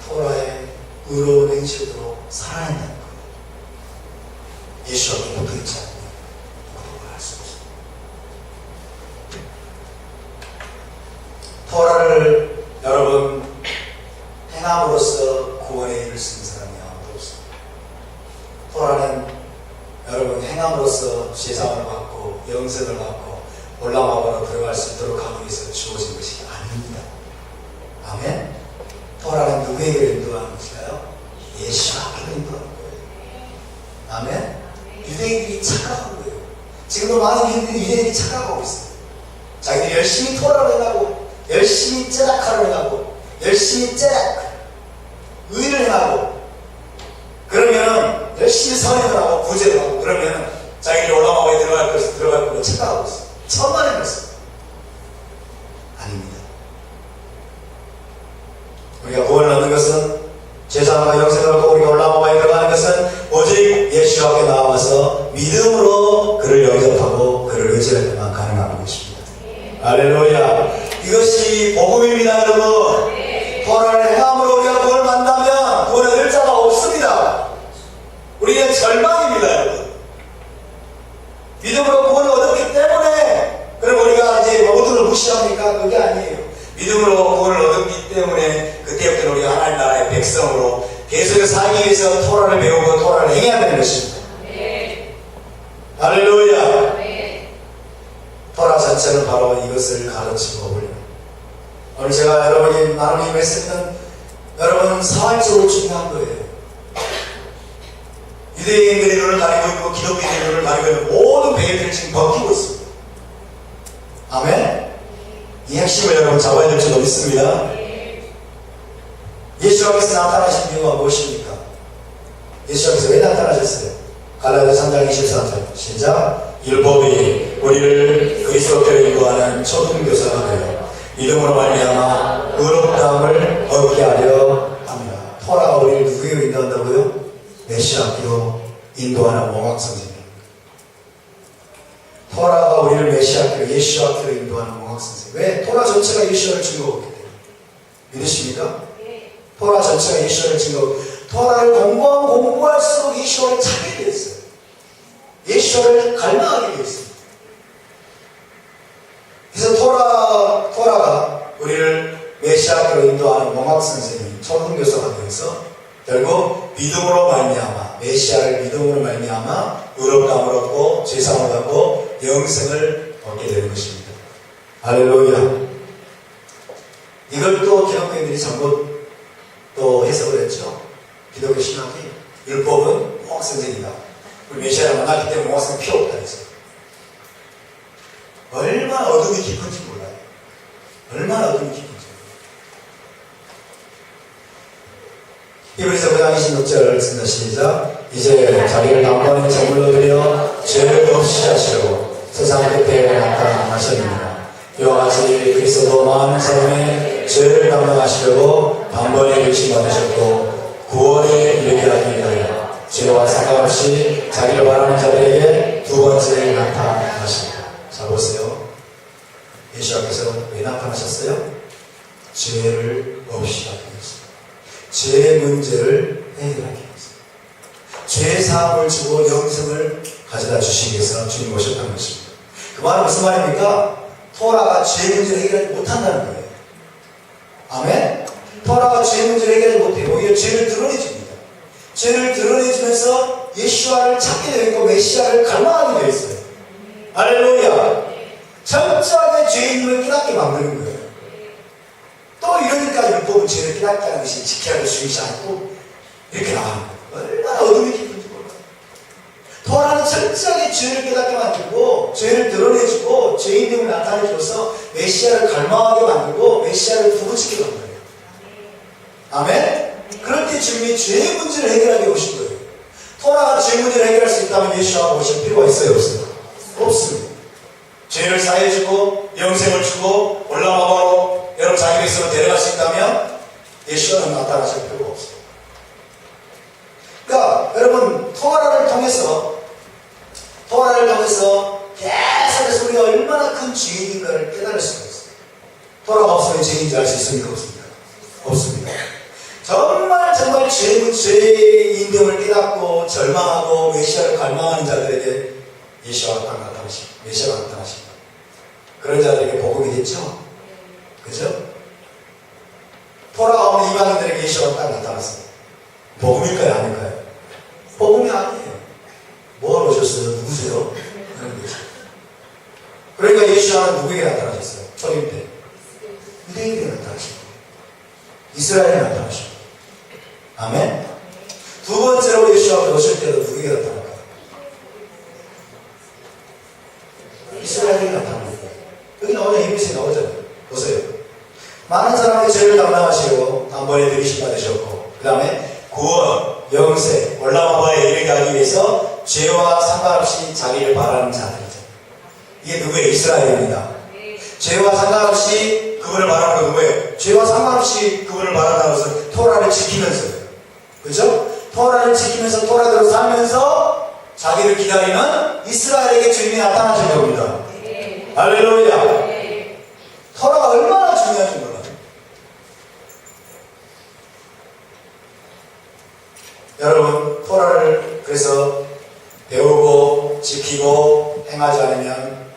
토라의 의로운 행실로 살아낸다는 거예요. 예수 앞에 붙어있지 않으면 누구도 할 수 없습니다. 행함으로써 세상을 받고 영생을 받고 올라마바로 들어갈 수 있도록 하기 위해서 주어진 것이 아닙니다. 아멘. 토라는 누구에게 인도하는 것일까요? 예수와께로 인도하는 거예요. 아멘. 유대인들이 착각한 거예요. 지금도 많은 유대인들이 착각하고 있어요. 자기들이 열심히 토라를 행하고 열심히 째락하를 행하고 열심히 째락 의를 행하고 그러면은 열심히 선행을 하고 구제를 하고 그러면은 자기들이 올라마바에 들어갈 거로 착각하고 있어요. 천만의 말씀 아닙니다. 우리가 구원을 얻는 것은 제사함과 영생을 얻고 우리가 올라마바에 들어가는 것은 오직 예수 앞에 나와서 믿음으로 그를 영접하고 그를 의지할 때만 가능한 것입니다. 할렐루야. 이것이 복음입니다. 여러분. 토라를 행함으로 우리가 구원을 만나면 구원을 얻을 자가 없습니다. 우리는 절망입니다. 여러분. 믿음으로 구원을 얻었기 때문에 그럼 우리가 이제 모두를 무시합니까? 그게 아니에요. 믿음으로 구원을 얻었기 때문에 그때부터 우리가 하나님 나라의 백성으로 계속해서 살기 위해서 토라를 배우고 토라를 행해야 되는 것입니다. 할렐루야. 토라 자체는 바로 이것을 가르치고 올려요. 오늘 제가 여러분이 나누는 이 메시지는 여러분 사활적으로 중요한 거예요. 유대인들의 눈을 가리고 있고 기독교인의 눈을 가리고 있는 모든 베일을 지금 벗기고 있습니다. 아멘. 이 핵심을 여러분 잡아야 될 줄 믿습니다. 예수님께서 나타나신 이유가 무엇입니까? 예수님께서 왜 나타나셨어요? 갈라디아 3장 24절 시작. 율법이 우리를 그리스도께로 인도하는 초등교사가 되어 믿음으로 말미암아 의롭다함을 얻게 하려 합니다. 토라가 우리를 누구에게 인도한다고요? 메시아께로 인도하는 몽학선생님. 토라가 우리를 메시아께로 예수와께로 인도하는 몽학선생님. 왜? 토라 전체가 예수와를 증거하기 때문에. 믿으십니까? 토라 전체가 예수와를 증거하고 토라를 공부할수록 예수와를 찾게 되었어요. 예수와를 갈망하게 되었습니다. 그래서 토라가 우리를 메시아께로 인도하는 몽학선생님, 초등교사가 되어서 결국 믿음으로 말미암아 메시아를 믿음으로 말미암아 의롭다함을 얻고 죄사함을 얻고 영생을 얻게 되는 것입니다. 할렐루야. 이걸 또 기독교인들이 전부 또 해석을 했죠. 기독교 신학이 율법은 몽학선생이다. 우리 메시아를 만났기 때문에 몽학선생 필요 없다 했어요. 얼마나 어둠이 깊은지 몰라요. 얼마나 어둠이 깊은지. 히브리서 9장 26절 쓴다. 시작. 이제 자기를 남방의 제물로 드려 죄를 없이 하시려고 세상 끝에 나타나셨느니라. 이와 같이 그리스도도 많은 사람의 죄를 담당하시려고 단번에 일심 받으셨고 구원에 이르게 하기 위하여 죄와 상관없이 자기를 바라는 자들에게 두 번째 나타나십니다. 자 보세요. 예수님께서 왜 나타나셨어요? 죄를 없이 하기 위해서. 죄의 문제를 해결하기 위해서. 죄의 사함을 주고 영생을 가져다 주시기 위해서 주님 오셨다는 것입니다. 그 말은 무슨 말입니까? 토라가 죄의 문제를 해결하지 못한다는 거예요. 아멘? 토라가 죄의 문제를 해결하지 못해요. 오히려 죄를 드러내줍니다. 죄를 드러내주면서 예수와를 찾게 되고 메시아를 갈망하게 되어 있어요. 할렐루야. 철저하게 죄인을 깨닫게 만드는 거예요. 또 이러니까 율법은 죄를 깨닫게 하는 것이 지켜야 될 수있지 않고 이렇게 나가는 거예요. 얼마나 어둠이 깊은지 몰라요. 토라는 철저하게 죄를 깨닫게 만들고 죄를 드러내주고 죄인됨을 나타내줘서 메시아를 갈망하게 만들고 메시아를 부르짖게 만들어요. 아멘? 그럴 때 주님이 죄의 문제를 해결하게 오신 거예요. 토라가 죄의 문제를 해결할 수 있다면 예수와 오실 필요가 있어요? 없어요? 없습니다. 죄를 사해주고 영생을 주고 올라마바로 여러분 자기 백성을 데려갈 수 있다면 예수와는 나타나실 필요가 없어요. 그러니까 여러분 토라를 통해서 계속해서 우리가 얼마나 큰 죄인인가를 깨달을 수가 있어요. 토라가 없으면 죄인인지 알 수 있습니까? 없습니까? 없습니다. 정말 죄의 인정을 깨닫고 절망하고 메시아를 갈망하는 자들에게 예수가 나타나십니다. 메시아가 나타나십니다. 그런 자들에게 복음이 됐죠? 그죠? 토라가 없는 이방인들에게 예수가 딱 나타났어요. 복음일까요? 아닐까요? 복음이 아니에요. 뭐로 오셨어요? 누구세요? 그런 거죠. 그러니까 예수와는 누구에게 나타나셨어요? 초림 때 유대인에게 나타나신 거예요. 이스라엘에 나타나신 거예요. 아멘. 두 번째로 예수와 오실 때도 누구에게 나타날까요? 이스라엘에게 나타나는 거예요. 여기 나오냐? 이미지 나오잖아요. 보세요. 많은 사람의 죄를 담당하시고 단번에 들이심 받으셨고, 그 다음에 구원, 영생, 올라마바에 이르게 하기 위해서 죄와 상관없이 자기를 바라는 자들이죠. 이게 누구예요? 이스라엘입니다. 죄와 상관없이 그분을 바라는 건 누구예요? 죄와 상관없이 그분을 바라는 것은 토라를 지키면서요. 그죠? 토라를 지키면서 토라대로 살면서 자기를 기다리는 이스라엘에게 주님이 나타나신 겁니다. 할렐루야. 토라가 얼마나 중요한지 몰라요. 여러분, 토라를 그래서 배우고 지키고 행하지 않으면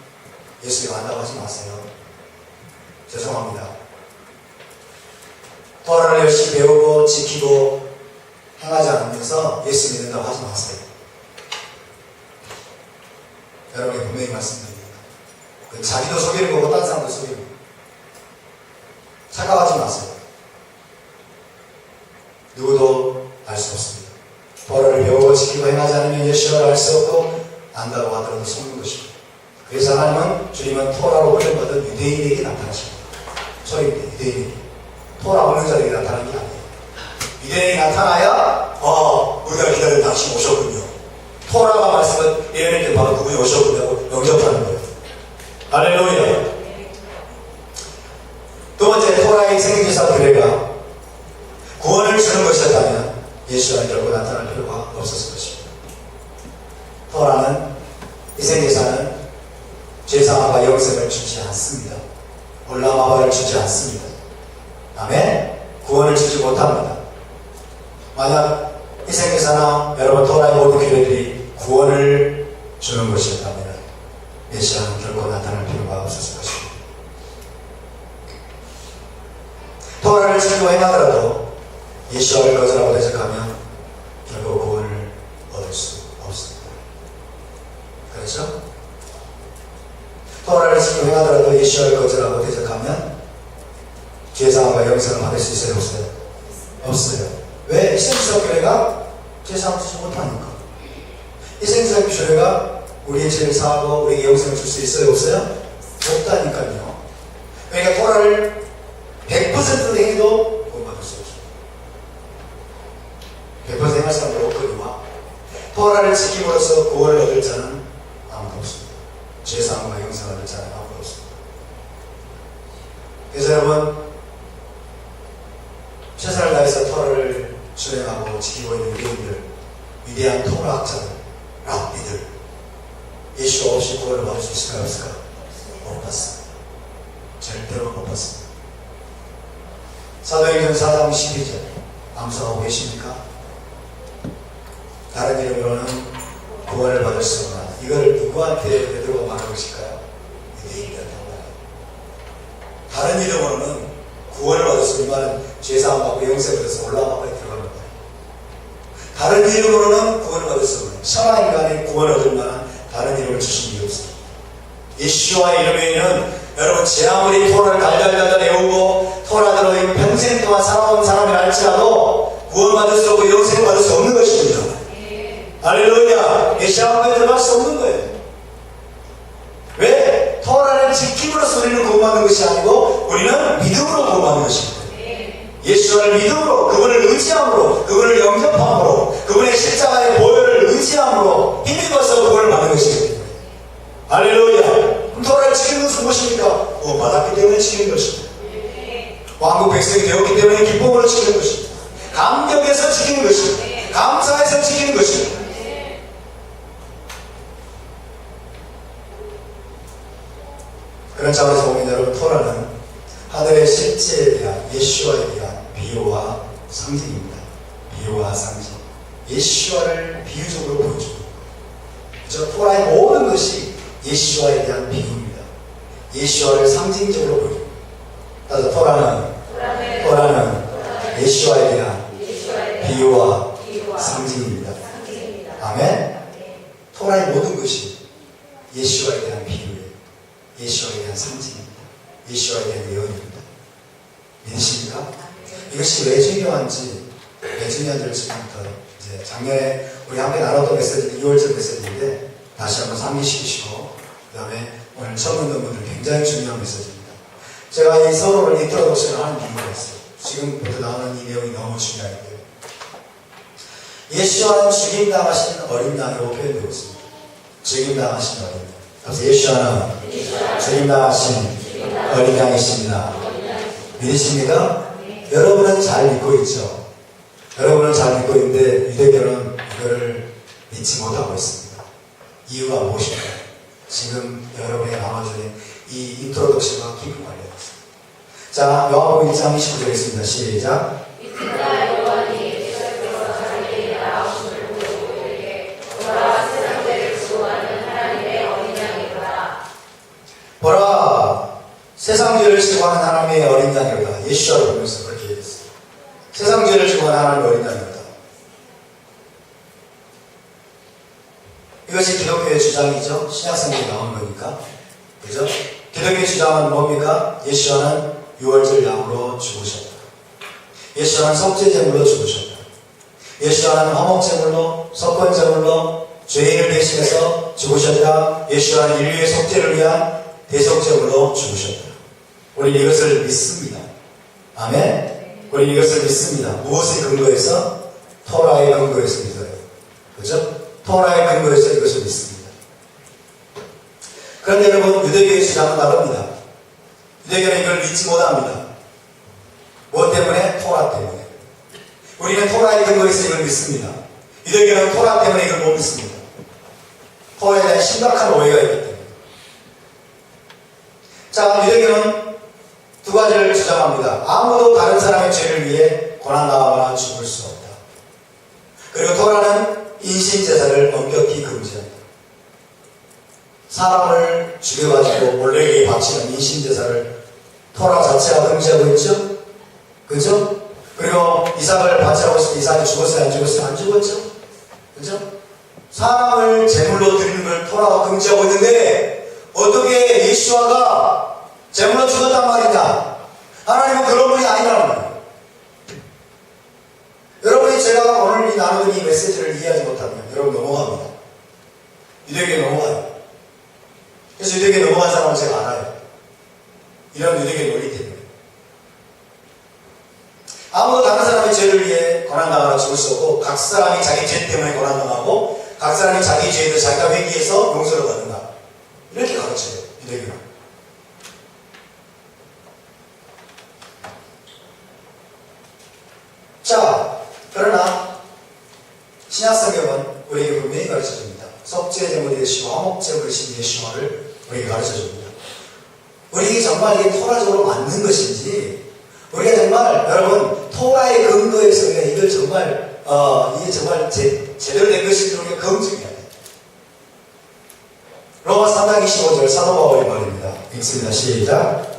예수님 안다고 하지 마세요. 죄송합니다. 토라를 열심히 배우고 지키고 행하지 않으면서 예수 믿는다고 하지 마세요. 여러분이 분명히 말씀드립니다. 자기도 속이는 거고 다른 사람도 속이는 거고. 착각하지 마세요. 누구도 알 수 없습니다. 토라를 배우고 지키고 행하지 않으면 예수를 알 수 없고 안다고 하더라도 속는 것입니다. 그래서 하나님은 주님은 토라로 훈련받은 유대인에게 나타나십니다. 초림 때 유대인에게. 토라 없는 자에게 나타나는 게 아니에요. 유대인이 나타나야 우리가 기다리는 당신이 오셨군요. 토라가 말씀은 예언할 때 바로 그분이 오셨군요 하고 영접하는 거예요. 할렐루야. 두 번째, 토라의 생기사 규례가 구원을 주는 것이었다면 예수와 결코 나타날 필요가 없었을 것입니다. 토라는 희생제사는 죄사함과 영생을 주지 않습니다. 올라마바를 주지 않습니다. 아멘. 구원을 주지 못합니다. 만약 희생제사나 여러분 토라의 모든 규례들이 구원을 주는 것이었다면 메시아는 결코 나타날 필요가 없었을 것입니다. 토라를 지키고 행하더라도 예수와를 거절하고 대적하면 결국 구원을 얻을 수 없습니다. 그렇죠? 토라를 지키고 행하더라도 예수와를 거절하고 대적하면 죄사함과 영생을 받을 수 있어요? 없어요? 없어요. 왜? 희생제사 규례가 죄사함을 주지 못하니까. 희생제사 규례가 우리의 죄를 사하고 우리에게 영생을 줄 수 있어요? 없어요? 없다니까요. 그러니까 토라를 100% 행해도 구원 받을 수 없어요. 100% 행할 사람도 없거든요. 토라를 지킴으로써 구원을 얻을 자는 아무도 없습니다. 죄사함과 영생을 얻을 자는 아무도 없습니다. 그래서 여러분, 최선을 다해서 토라를 수행하고 지키고 있는 유대인들, 위대한 토라학자들, 랍비들, 예수 없이 구원을 받을 수 있을까요? 없을까요? 못 받습니다. 절대로 못 받습니다. 사도행전 4장 12절 암송하고 계십니까? 다른 이름으로는 구원을 받을 수 없나. 이걸 누구한테 베드로가 말하고 계실까요? 유대인들한테 말해요. 다른 이름으로는 구원을 받을 수 있는 말은 죄사함하고 영생을 받아서 올라가고 들어가는 거예요. 다른 이름으로는 구원을 받을 수 없는 천하 인간의 구원을 얻을 만한 다른 이름을 주신 일이 없습니다. 예수와의 이름에는 여러분 제 아무리 토라를 달달달달 외우고 토라대로 평생 동안 살아온 사람이 할지라도 구원받을 수 없고 영생을 받을 수 없는 것입니다. 할렐루야. 메시아에 들어갈 수 없는 거예요. 왜? 토라를 지킴으로써 우리는 구원받는 것이 아니고 우리는 믿음으로 구원받는 것입니다. 예수를 믿음으로, 그분을 의지함으로, 그분을 영접함으로, 그분의 십자가의 보혈을 의지함으로 힘입어서 구원을 받는 것입니다. 할렐루야. 토라를 지키는 것은 무엇입니까? 구원받았기 때문에 지키는 것입니다. 왕국 백성이 되었기 때문에 기쁨으로 지키는 것입니다. 감격해서 지키는 것입니다. 감사해서 지키는 것입니다. 그런 차원에서 보면 여러분 토라는 하늘의 실제에 대한 예수와에 대한 비유와 상징입니다. 비유와 상징. 예수와를 비유적으로 보여줍니다. 저 토라의 모든 것이 예수와에 대한 비유입니다. 예수와를 상징적으로 보여줍니다. 따라서 토라는 예수와에 대한 비유와 상징입니다. 아멘. 토라 토라의 모든 것이 예수와에 대한 비유예요. 예수와에 대한 상징입니다. 예수와에 대한 예언입니다. 믿으십니까? 이것이 왜 중요한지, 왜 중요한지를 지금부터 이제 작년에 우리 함께 나눴던 메시지는 2월절 메시지인데 다시 한번 상기시키시고 그 다음에 오늘 처음 듣는 분들 굉장히 중요한 메시지입니다. 제가 이 서로를 인트로덕션을 하는 이유가 있어요. 지금부터 나오는 이 내용이 너무 중요한데요. 예수와는 죽임당하신 어린 양으로 표현되고 있습니다. 죽임당하신 어린 양. 그래서 예수와는 죽임당하신 어린 양이십니다. 믿으십니까? 여러분은 잘 믿고 있죠? 여러분은 잘 믿고 있는데 유대교는 이거를 믿지 못하고 있습니다. 이유가 무엇일까요? 지금 여러분의 나눠주는 이 인트로덕션과 깊은 관련이 있습니다. 자, 요한복음 1장 29절 있습니다. 시작. 보라, 세상 죄를 지고 하는 하나님의 어린 양이로다. 예수를 보면서 그렇게 얘기했어요. 세상 죄를 지고 하는 하나님의 어린 양이로다. 이것이 기독교의 주장이죠. 신약성경에 나온 거니까. 그죠? 기독교의 주장은 뭡니까? 예수와는 유월절 양으로 죽으셨다. 예수와는 속죄제물로 죽으셨다. 예수와는 화목제물로, 속건제물로 죄인을 대신해서 죽으셨다. 예수와는 인류의 속죄를 위한 대속제물로 죽으셨다. 우리는 이것을 믿습니다. 아멘? 우리는 이것을 믿습니다. 무엇에 근거해서? 토라의 근거해서 믿어요. 그죠? 토라의 근거에서 이것을 믿습니다. 그런데 여러분, 유대교의 주장은 다릅니다. 유대교는 이걸 믿지 못합니다. 무엇 때문에? 토라 때문에. 우리는 토라의 근거에서 이걸 믿습니다. 유대교는 토라 때문에 이걸 못 믿습니다. 토라에 대한 심각한 오해가 있기 때문에. 자, 유대교는 두 가지를 주장합니다. 아무도 다른 사람의 죄를 위해 고난당하거나 죽을 수 없다. 그리고 토라는 인신제사를 엄격히 금지한다. 사람을 죽여가지고 몰래에게 바치는 인신제사를 토라 자체가 금지하고 있죠? 그죠? 그리고 이삭을 바치라고 했을 때 이삭이 죽었어요? 안 죽었어요? 안 죽었죠? 그죠? 사람을 제물로 드리는 걸 토라가 금지하고 있는데 어떻게 예수와가 제물로 죽었단 말이냐? 하나님은 그런 분이 아니라는 거예요. 여러분이 제가 오늘 이 나누는 이 메시지를 이해하지 못하면 여러분 넘어갑니다. 유대교에 넘어가요. 그래서 유대교에 넘어간 사람은 제가 알아요. 이런 유대교의 논리 때문에. 아무도 다른 사람의 죄를 위해 고난당하거나 죽을 수 없고 각 사람이 자기 죄 때문에 고난당하고 각 사람이 자기 죄에도 자기가 회개해서 용서를 받는다. 이렇게 가르쳐요. 유대교는. 자, 그러나 신약성경은 우리에게 분명히 가르쳐줍니다. 속죄제물이 되시고 화목제물이신 예수와를 우리에게 가르쳐줍니다. 우리에게 정말 이게 토라적으로 맞는 것인지 우리가 정말 여러분 토라의 근거에서 우리가 이걸 정말 이게 정말 제대로 된 것인지 우리가 검증해야 돼요. 로마 3장 25절 사도 바울의 말입니다. 읽습니다. 시작.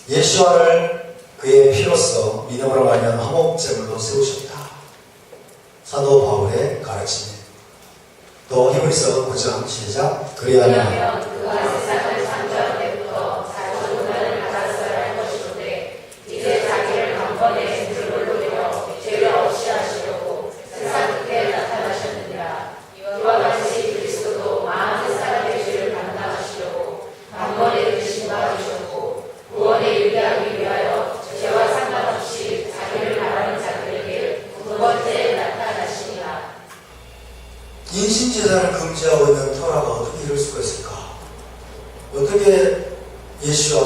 예수와를 그의 피로써 믿음으로 말미암아 화목제물로 세우셨다. 사도 바울의 가르침이에요. 또 히브리서 9장 시작. 그리하면 그가 세상을 창조할 때부터 자기 분량을 받았어야 할 것이로되 이제 자기를 단번에 불을 돌려 죄를 없이 하시려고 세상 끝에 나타나셨느니라. 이와 같이 그리스도도 많은 사람의 죄를 감당하시려고 단번에 되신 바 되셨고 구원에 이르게 위하여 죄와 상관없이 자기를 바라는 자들에게 두 번째 나타나시니라. 인신제사를 금지하고 있는 토라가 어떻게 이럴 수가 있을까? 어떻게 예수와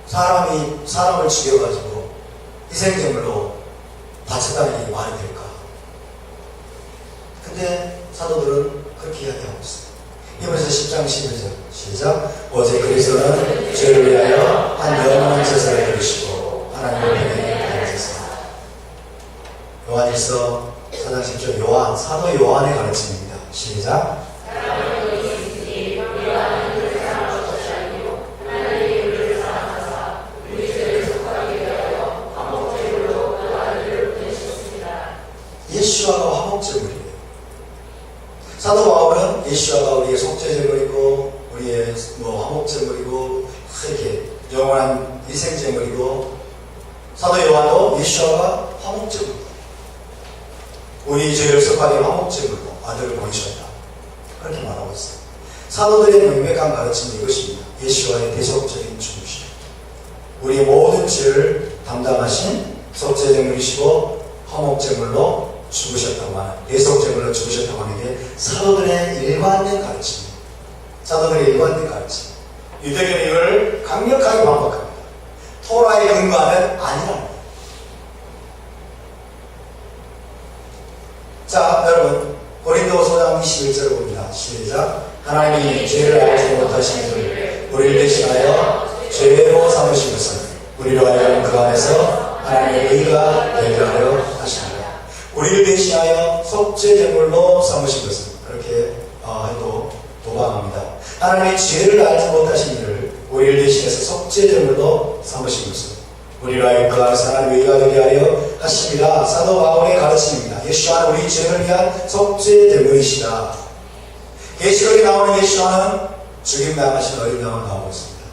사람을 죽여가지고 희생제물로 바쳤다는 게 말이 될까? 근데 사도들은 그렇게 이야기하고 있어요. 히브리서 10장 11절 시작. 오직 그리스도는 죄를 위하여 한 영원한 제사를 드리시고 하나님을 편에 다니셨습니다. 요한일서 4장 10절 사도 요한의 가르침입니다. 시작. 사도 바울은 예수와가 우리의 속죄제물이고 우리의 화목제물이고 이렇게 영원한 희생제물이고, 사도 요한도 예수와가 화목제물, 우리 죄를 속하게 화목제물로 아들을 보내셨다, 그렇게 말하고 있어요. 사도들의 명백한 가르침은 이것입니다. 예수와의 대속적인 죽으심, 우리의 모든 죄를 담당하신 속죄제물이시고 화목제물로 죽으셨다고 하는, 대속제물로 죽으셨다고 하는 게 사도들의 일관된 가르침입니다. 사도들의 일관된 가르침. 유대교는 이걸 강력하게 반박합니다. 토라의 근거는 아니랍니다. 자, 여러분, 고린도서 5장 21절을 봅니다. 시작. 하나님이 죄를 알지 못하신 이를 우리를 대신하여 죄로 삼으신 것은 우리로 하여금 그 안에서 하나님의 의가 되게 하려 하십니다. 우리를 대신하여 속죄제물로 삼으신 것은, 그렇게 해도 도방합니다. 하나님의 죄를 알지 못하신 이를 우리를 대신해서 속죄제물로 삼으신 것은 우리로 하여금 그 안에서 하나님의 의가 되게 하려 하십니다. 사도 바울의 가르침입니다. 예수와는 우리 죄를 위한 속죄제물이시다. 계시록에 나오는 예수와는 죽임당하신 어린 양을 나오고 있습니다.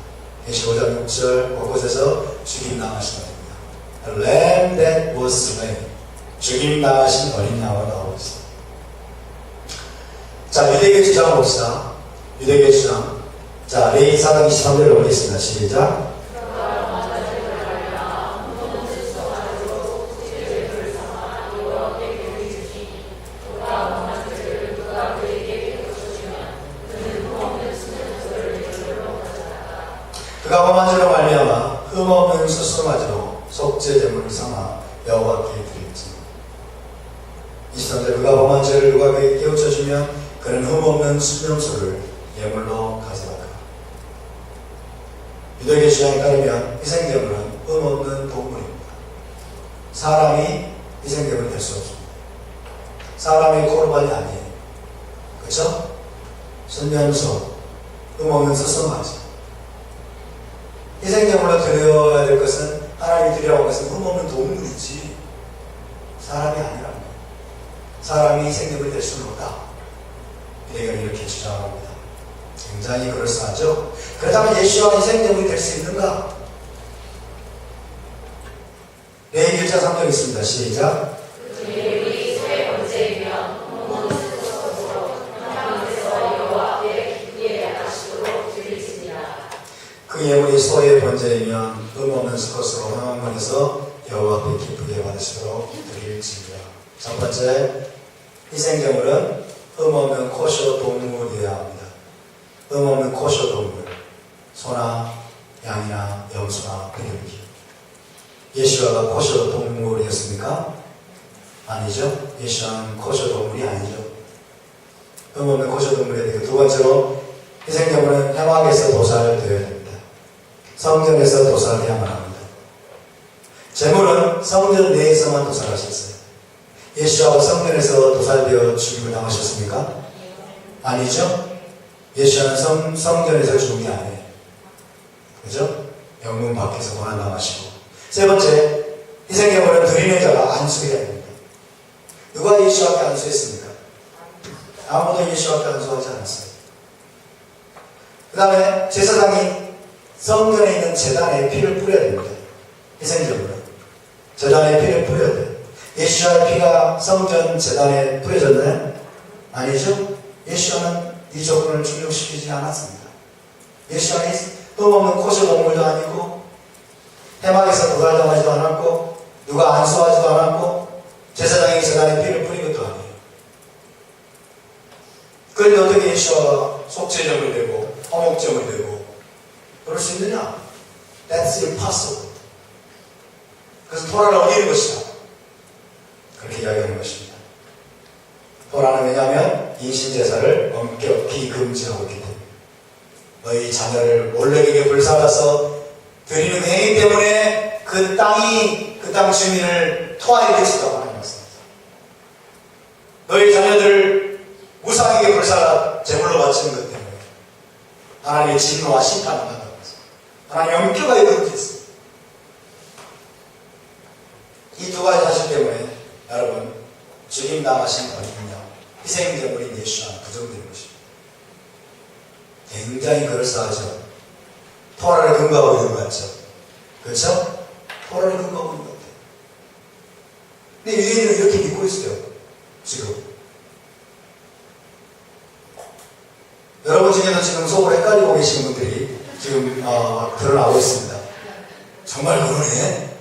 계시록 5장 6절 곳곳에서 죽임당하신 어린 양, The Lamb that was slain, 죽임당하신 어린 양을 나오고 있습니다. 자, 유대교 주장을 봅시다. 유대교 주장. 자, 레위 4장 23절을 보겠습니다. 시작. 그가 범한 죄로 말미암아 흠없는 수수마지로 속죄제물을 삼아 여호와께 드렸지. 23절. 그가 범한 죄를 누가 그에게 깨우쳐주면 그는 흠없는 순념소를 예물로 가져가라. 유대교 주장에 따르면 희생제물은 흠없는 동물입니다. 사람이 희생제물이 될 수 없습니다. 사람이 코르반이 아니에요. 그렇죠? 순념소, 흠없는 수수마지. 희생제물로 드려야 될 것은, 하나님이 드리라고 한 것은 흠없는 동물이지 사람이 아니랍니다. 사람이 희생제물이 될 수는 없다. 유대교는 이렇게 주장합니다. 굉장히 그럴싸하죠. 그렇다면 예수와 희생제물이 될 수 있는가? 레위기 1장 3절 있습니다. 시작. 그 예물이 소의 번제이면 흠없는 수컷으로 화목문에서 여호와 앞에 기쁘게 받으시도록 드릴지니라. 첫 번째, 희생제물은 흠없는 코셔 동물이어야 합니다. 흠없는 코셔 동물, 소나 양이나 염소나 비둘기. 예수와가 코셔 동물이었습니까? 아니죠. 예수와는 코셔 동물이 아니죠. 흠없는 코셔 동물이어야 되고, 두 번째로 희생제물은 회막에서 도살되어야 됩니다. 성전에서 도살해야만 합니다. 제물은 성전 내에서만 도살하셨어요. 예수와 성전에서 도살되어 죽임을 당하셨습니까? 아니죠. 예수는 성전에서 죽음이 아니에요. 그죠? 영문 밖에서 고난당하시고. 세 번째, 희생제물은 드리는 자가 안수해야 됩니다. 누가 예수 앞에 안수했습니까? 아무도 예수 앞에 안수하지 않았어요. 그 다음에 제사장이 성전에 있는 제단에 피를 뿌려야 됩니다. 희생제물은 제단에 피를 뿌려야 돼요. 예수와의 피가 성전 제단에 뿌려졌나요? 아니죠. 예수와는 이 조건을 충족시키지 않았습니다. 예수와는 흠없는 코셔 동물도 아니고 해막에서 도살당하지도 않았고 누가 안수하지도 않았고 제사장이 제단에 피를 뿌린 것도 아니에요. 그런데 어떻게 예수와가 속죄제물이 되고 화목제물이 되고 그럴 수 있느냐? That's impossible. 그래서 토라를 어기는 것이다. 그렇게 이야기하는 것입니다. 토라는 왜냐하면 인신제사를 엄격히 금지하고 있기 때문에 너희 자녀를 몰렉에게 불살라서 드리는 행위 때문에 그 땅 주민을 토하게 되시다고 하는 것입니다. 너희 자녀들을 우상에게 불살라 제물로 바치는 것 때문에 하나님의 진노와 심판을 받는다고 했습니다. 하나님 엄격하게 그렇게 했습니다. 이 두 가지 사실 때문에 여러분 죽임당하신 어린 양, 희생제물인 예수와는 부정되는 것입니다. 굉장히 그럴싸하죠. 토라를 근거하고 있는 것 같죠. 그렇죠? 토라를 근거하고 있는 것 같아요. 근데 유대인은 이렇게 믿고 있어요. 지금. 여러분 중에도 지금 속을 헷갈리고 계시는 분들이 지금 드러나고 있습니다. 정말 그러네.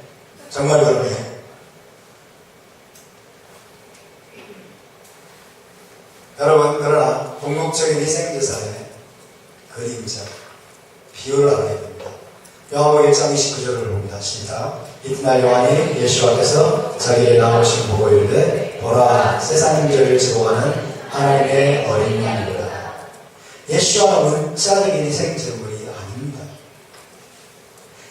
정말 그러네. 여러분, 그러나 궁극적인 희생제사의 그림자, 비유를 알아야 됩니다. 요한복음 1장 29절을 봅니다. 시작. 이튿날 요한이 예수 앞에서 자기의 나오신 보고 이르되 보라, 세상 죄를 지고가는 하나님의 어린 양이로다. 예수와는 문자적인 희생제물이 아닙니다.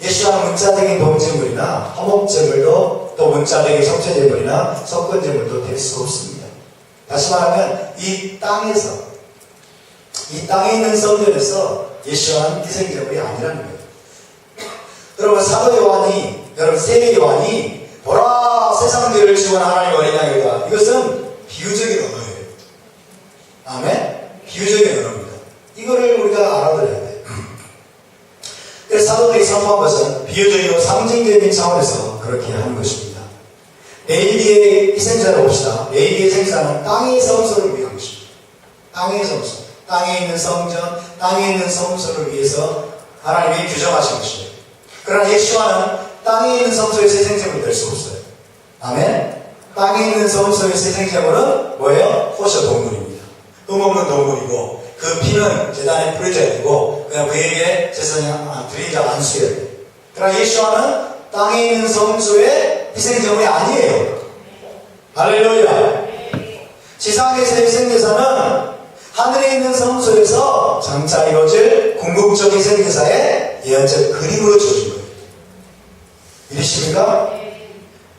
예수와는 문자적인 동제물이나 화목제물도 또 문자적인 속죄제물이나 석권제물도 될 수 없습니다. 다시 말하면 이 땅에 있는 성전에서 예수와는 희생제물이 아니라는 거예요. 여러분 사도 요한이, 여러분 세례 요한이 보라 세상 죄를 지고가는 하나님의 어린 양이로다. 이것은 비유적인 언어예요. 아멘? 비유적인 언어입니다. 이거를 우리가 알아들어야 돼. 그래서 사도들이 선포한 것은 비유적이고 상징적인 차원에서 그렇게 하는 것입니다. 레위기의 희생자를 봅시다. 레위기의 희생자는 땅의 성소를 위한 것입니다. 땅의 성소, 땅에 있는 성전, 땅에 있는 성소를 위해서 하나님이 규정하신 것입니다. 그러나 예수와는 땅에 있는 성소에서 희생제물이 될 수 없어요. 아멘? 땅에 있는 성소에서 희생제물은 뭐예요? 호셔 동물입니다. 흠없는 동물이고 그 피는 제단에 뿌려져야 되고 그냥 그에게 제사장이 드리지 안수해야 돼요. 그러나 예수와는 땅에 있는 성소의 희생제물이 아니에요. 할렐루야. 지상에서의 희생제사는 하늘에 있는 성소에서 장차 이루어질 궁극적 희생제사의 예언적 그림으로 주어진 거예요. 이해하십니까?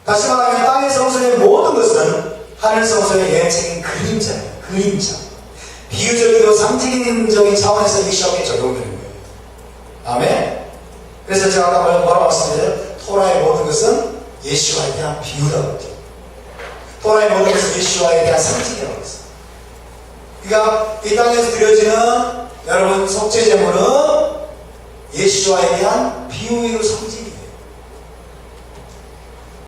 다시 말하면 땅의 성소의 모든 것은 하늘 성소의 예언적인 그림자예요. 그림자. 비유적이고 상징적인 차원에서 이 시험에 적용되는 거예요. 아멘? 그래서 제가 아까 뭐라고 말씀드렸어요? 토라의 모든 것은 예수와에 대한 비유라고 했죠. 토라의 모든 것은 예수와에 대한 상징이라고 했어요. 그러니까 이 땅에서 드려지는 여러분 속죄제물은 예수와에 대한 비유이고 상징이에요.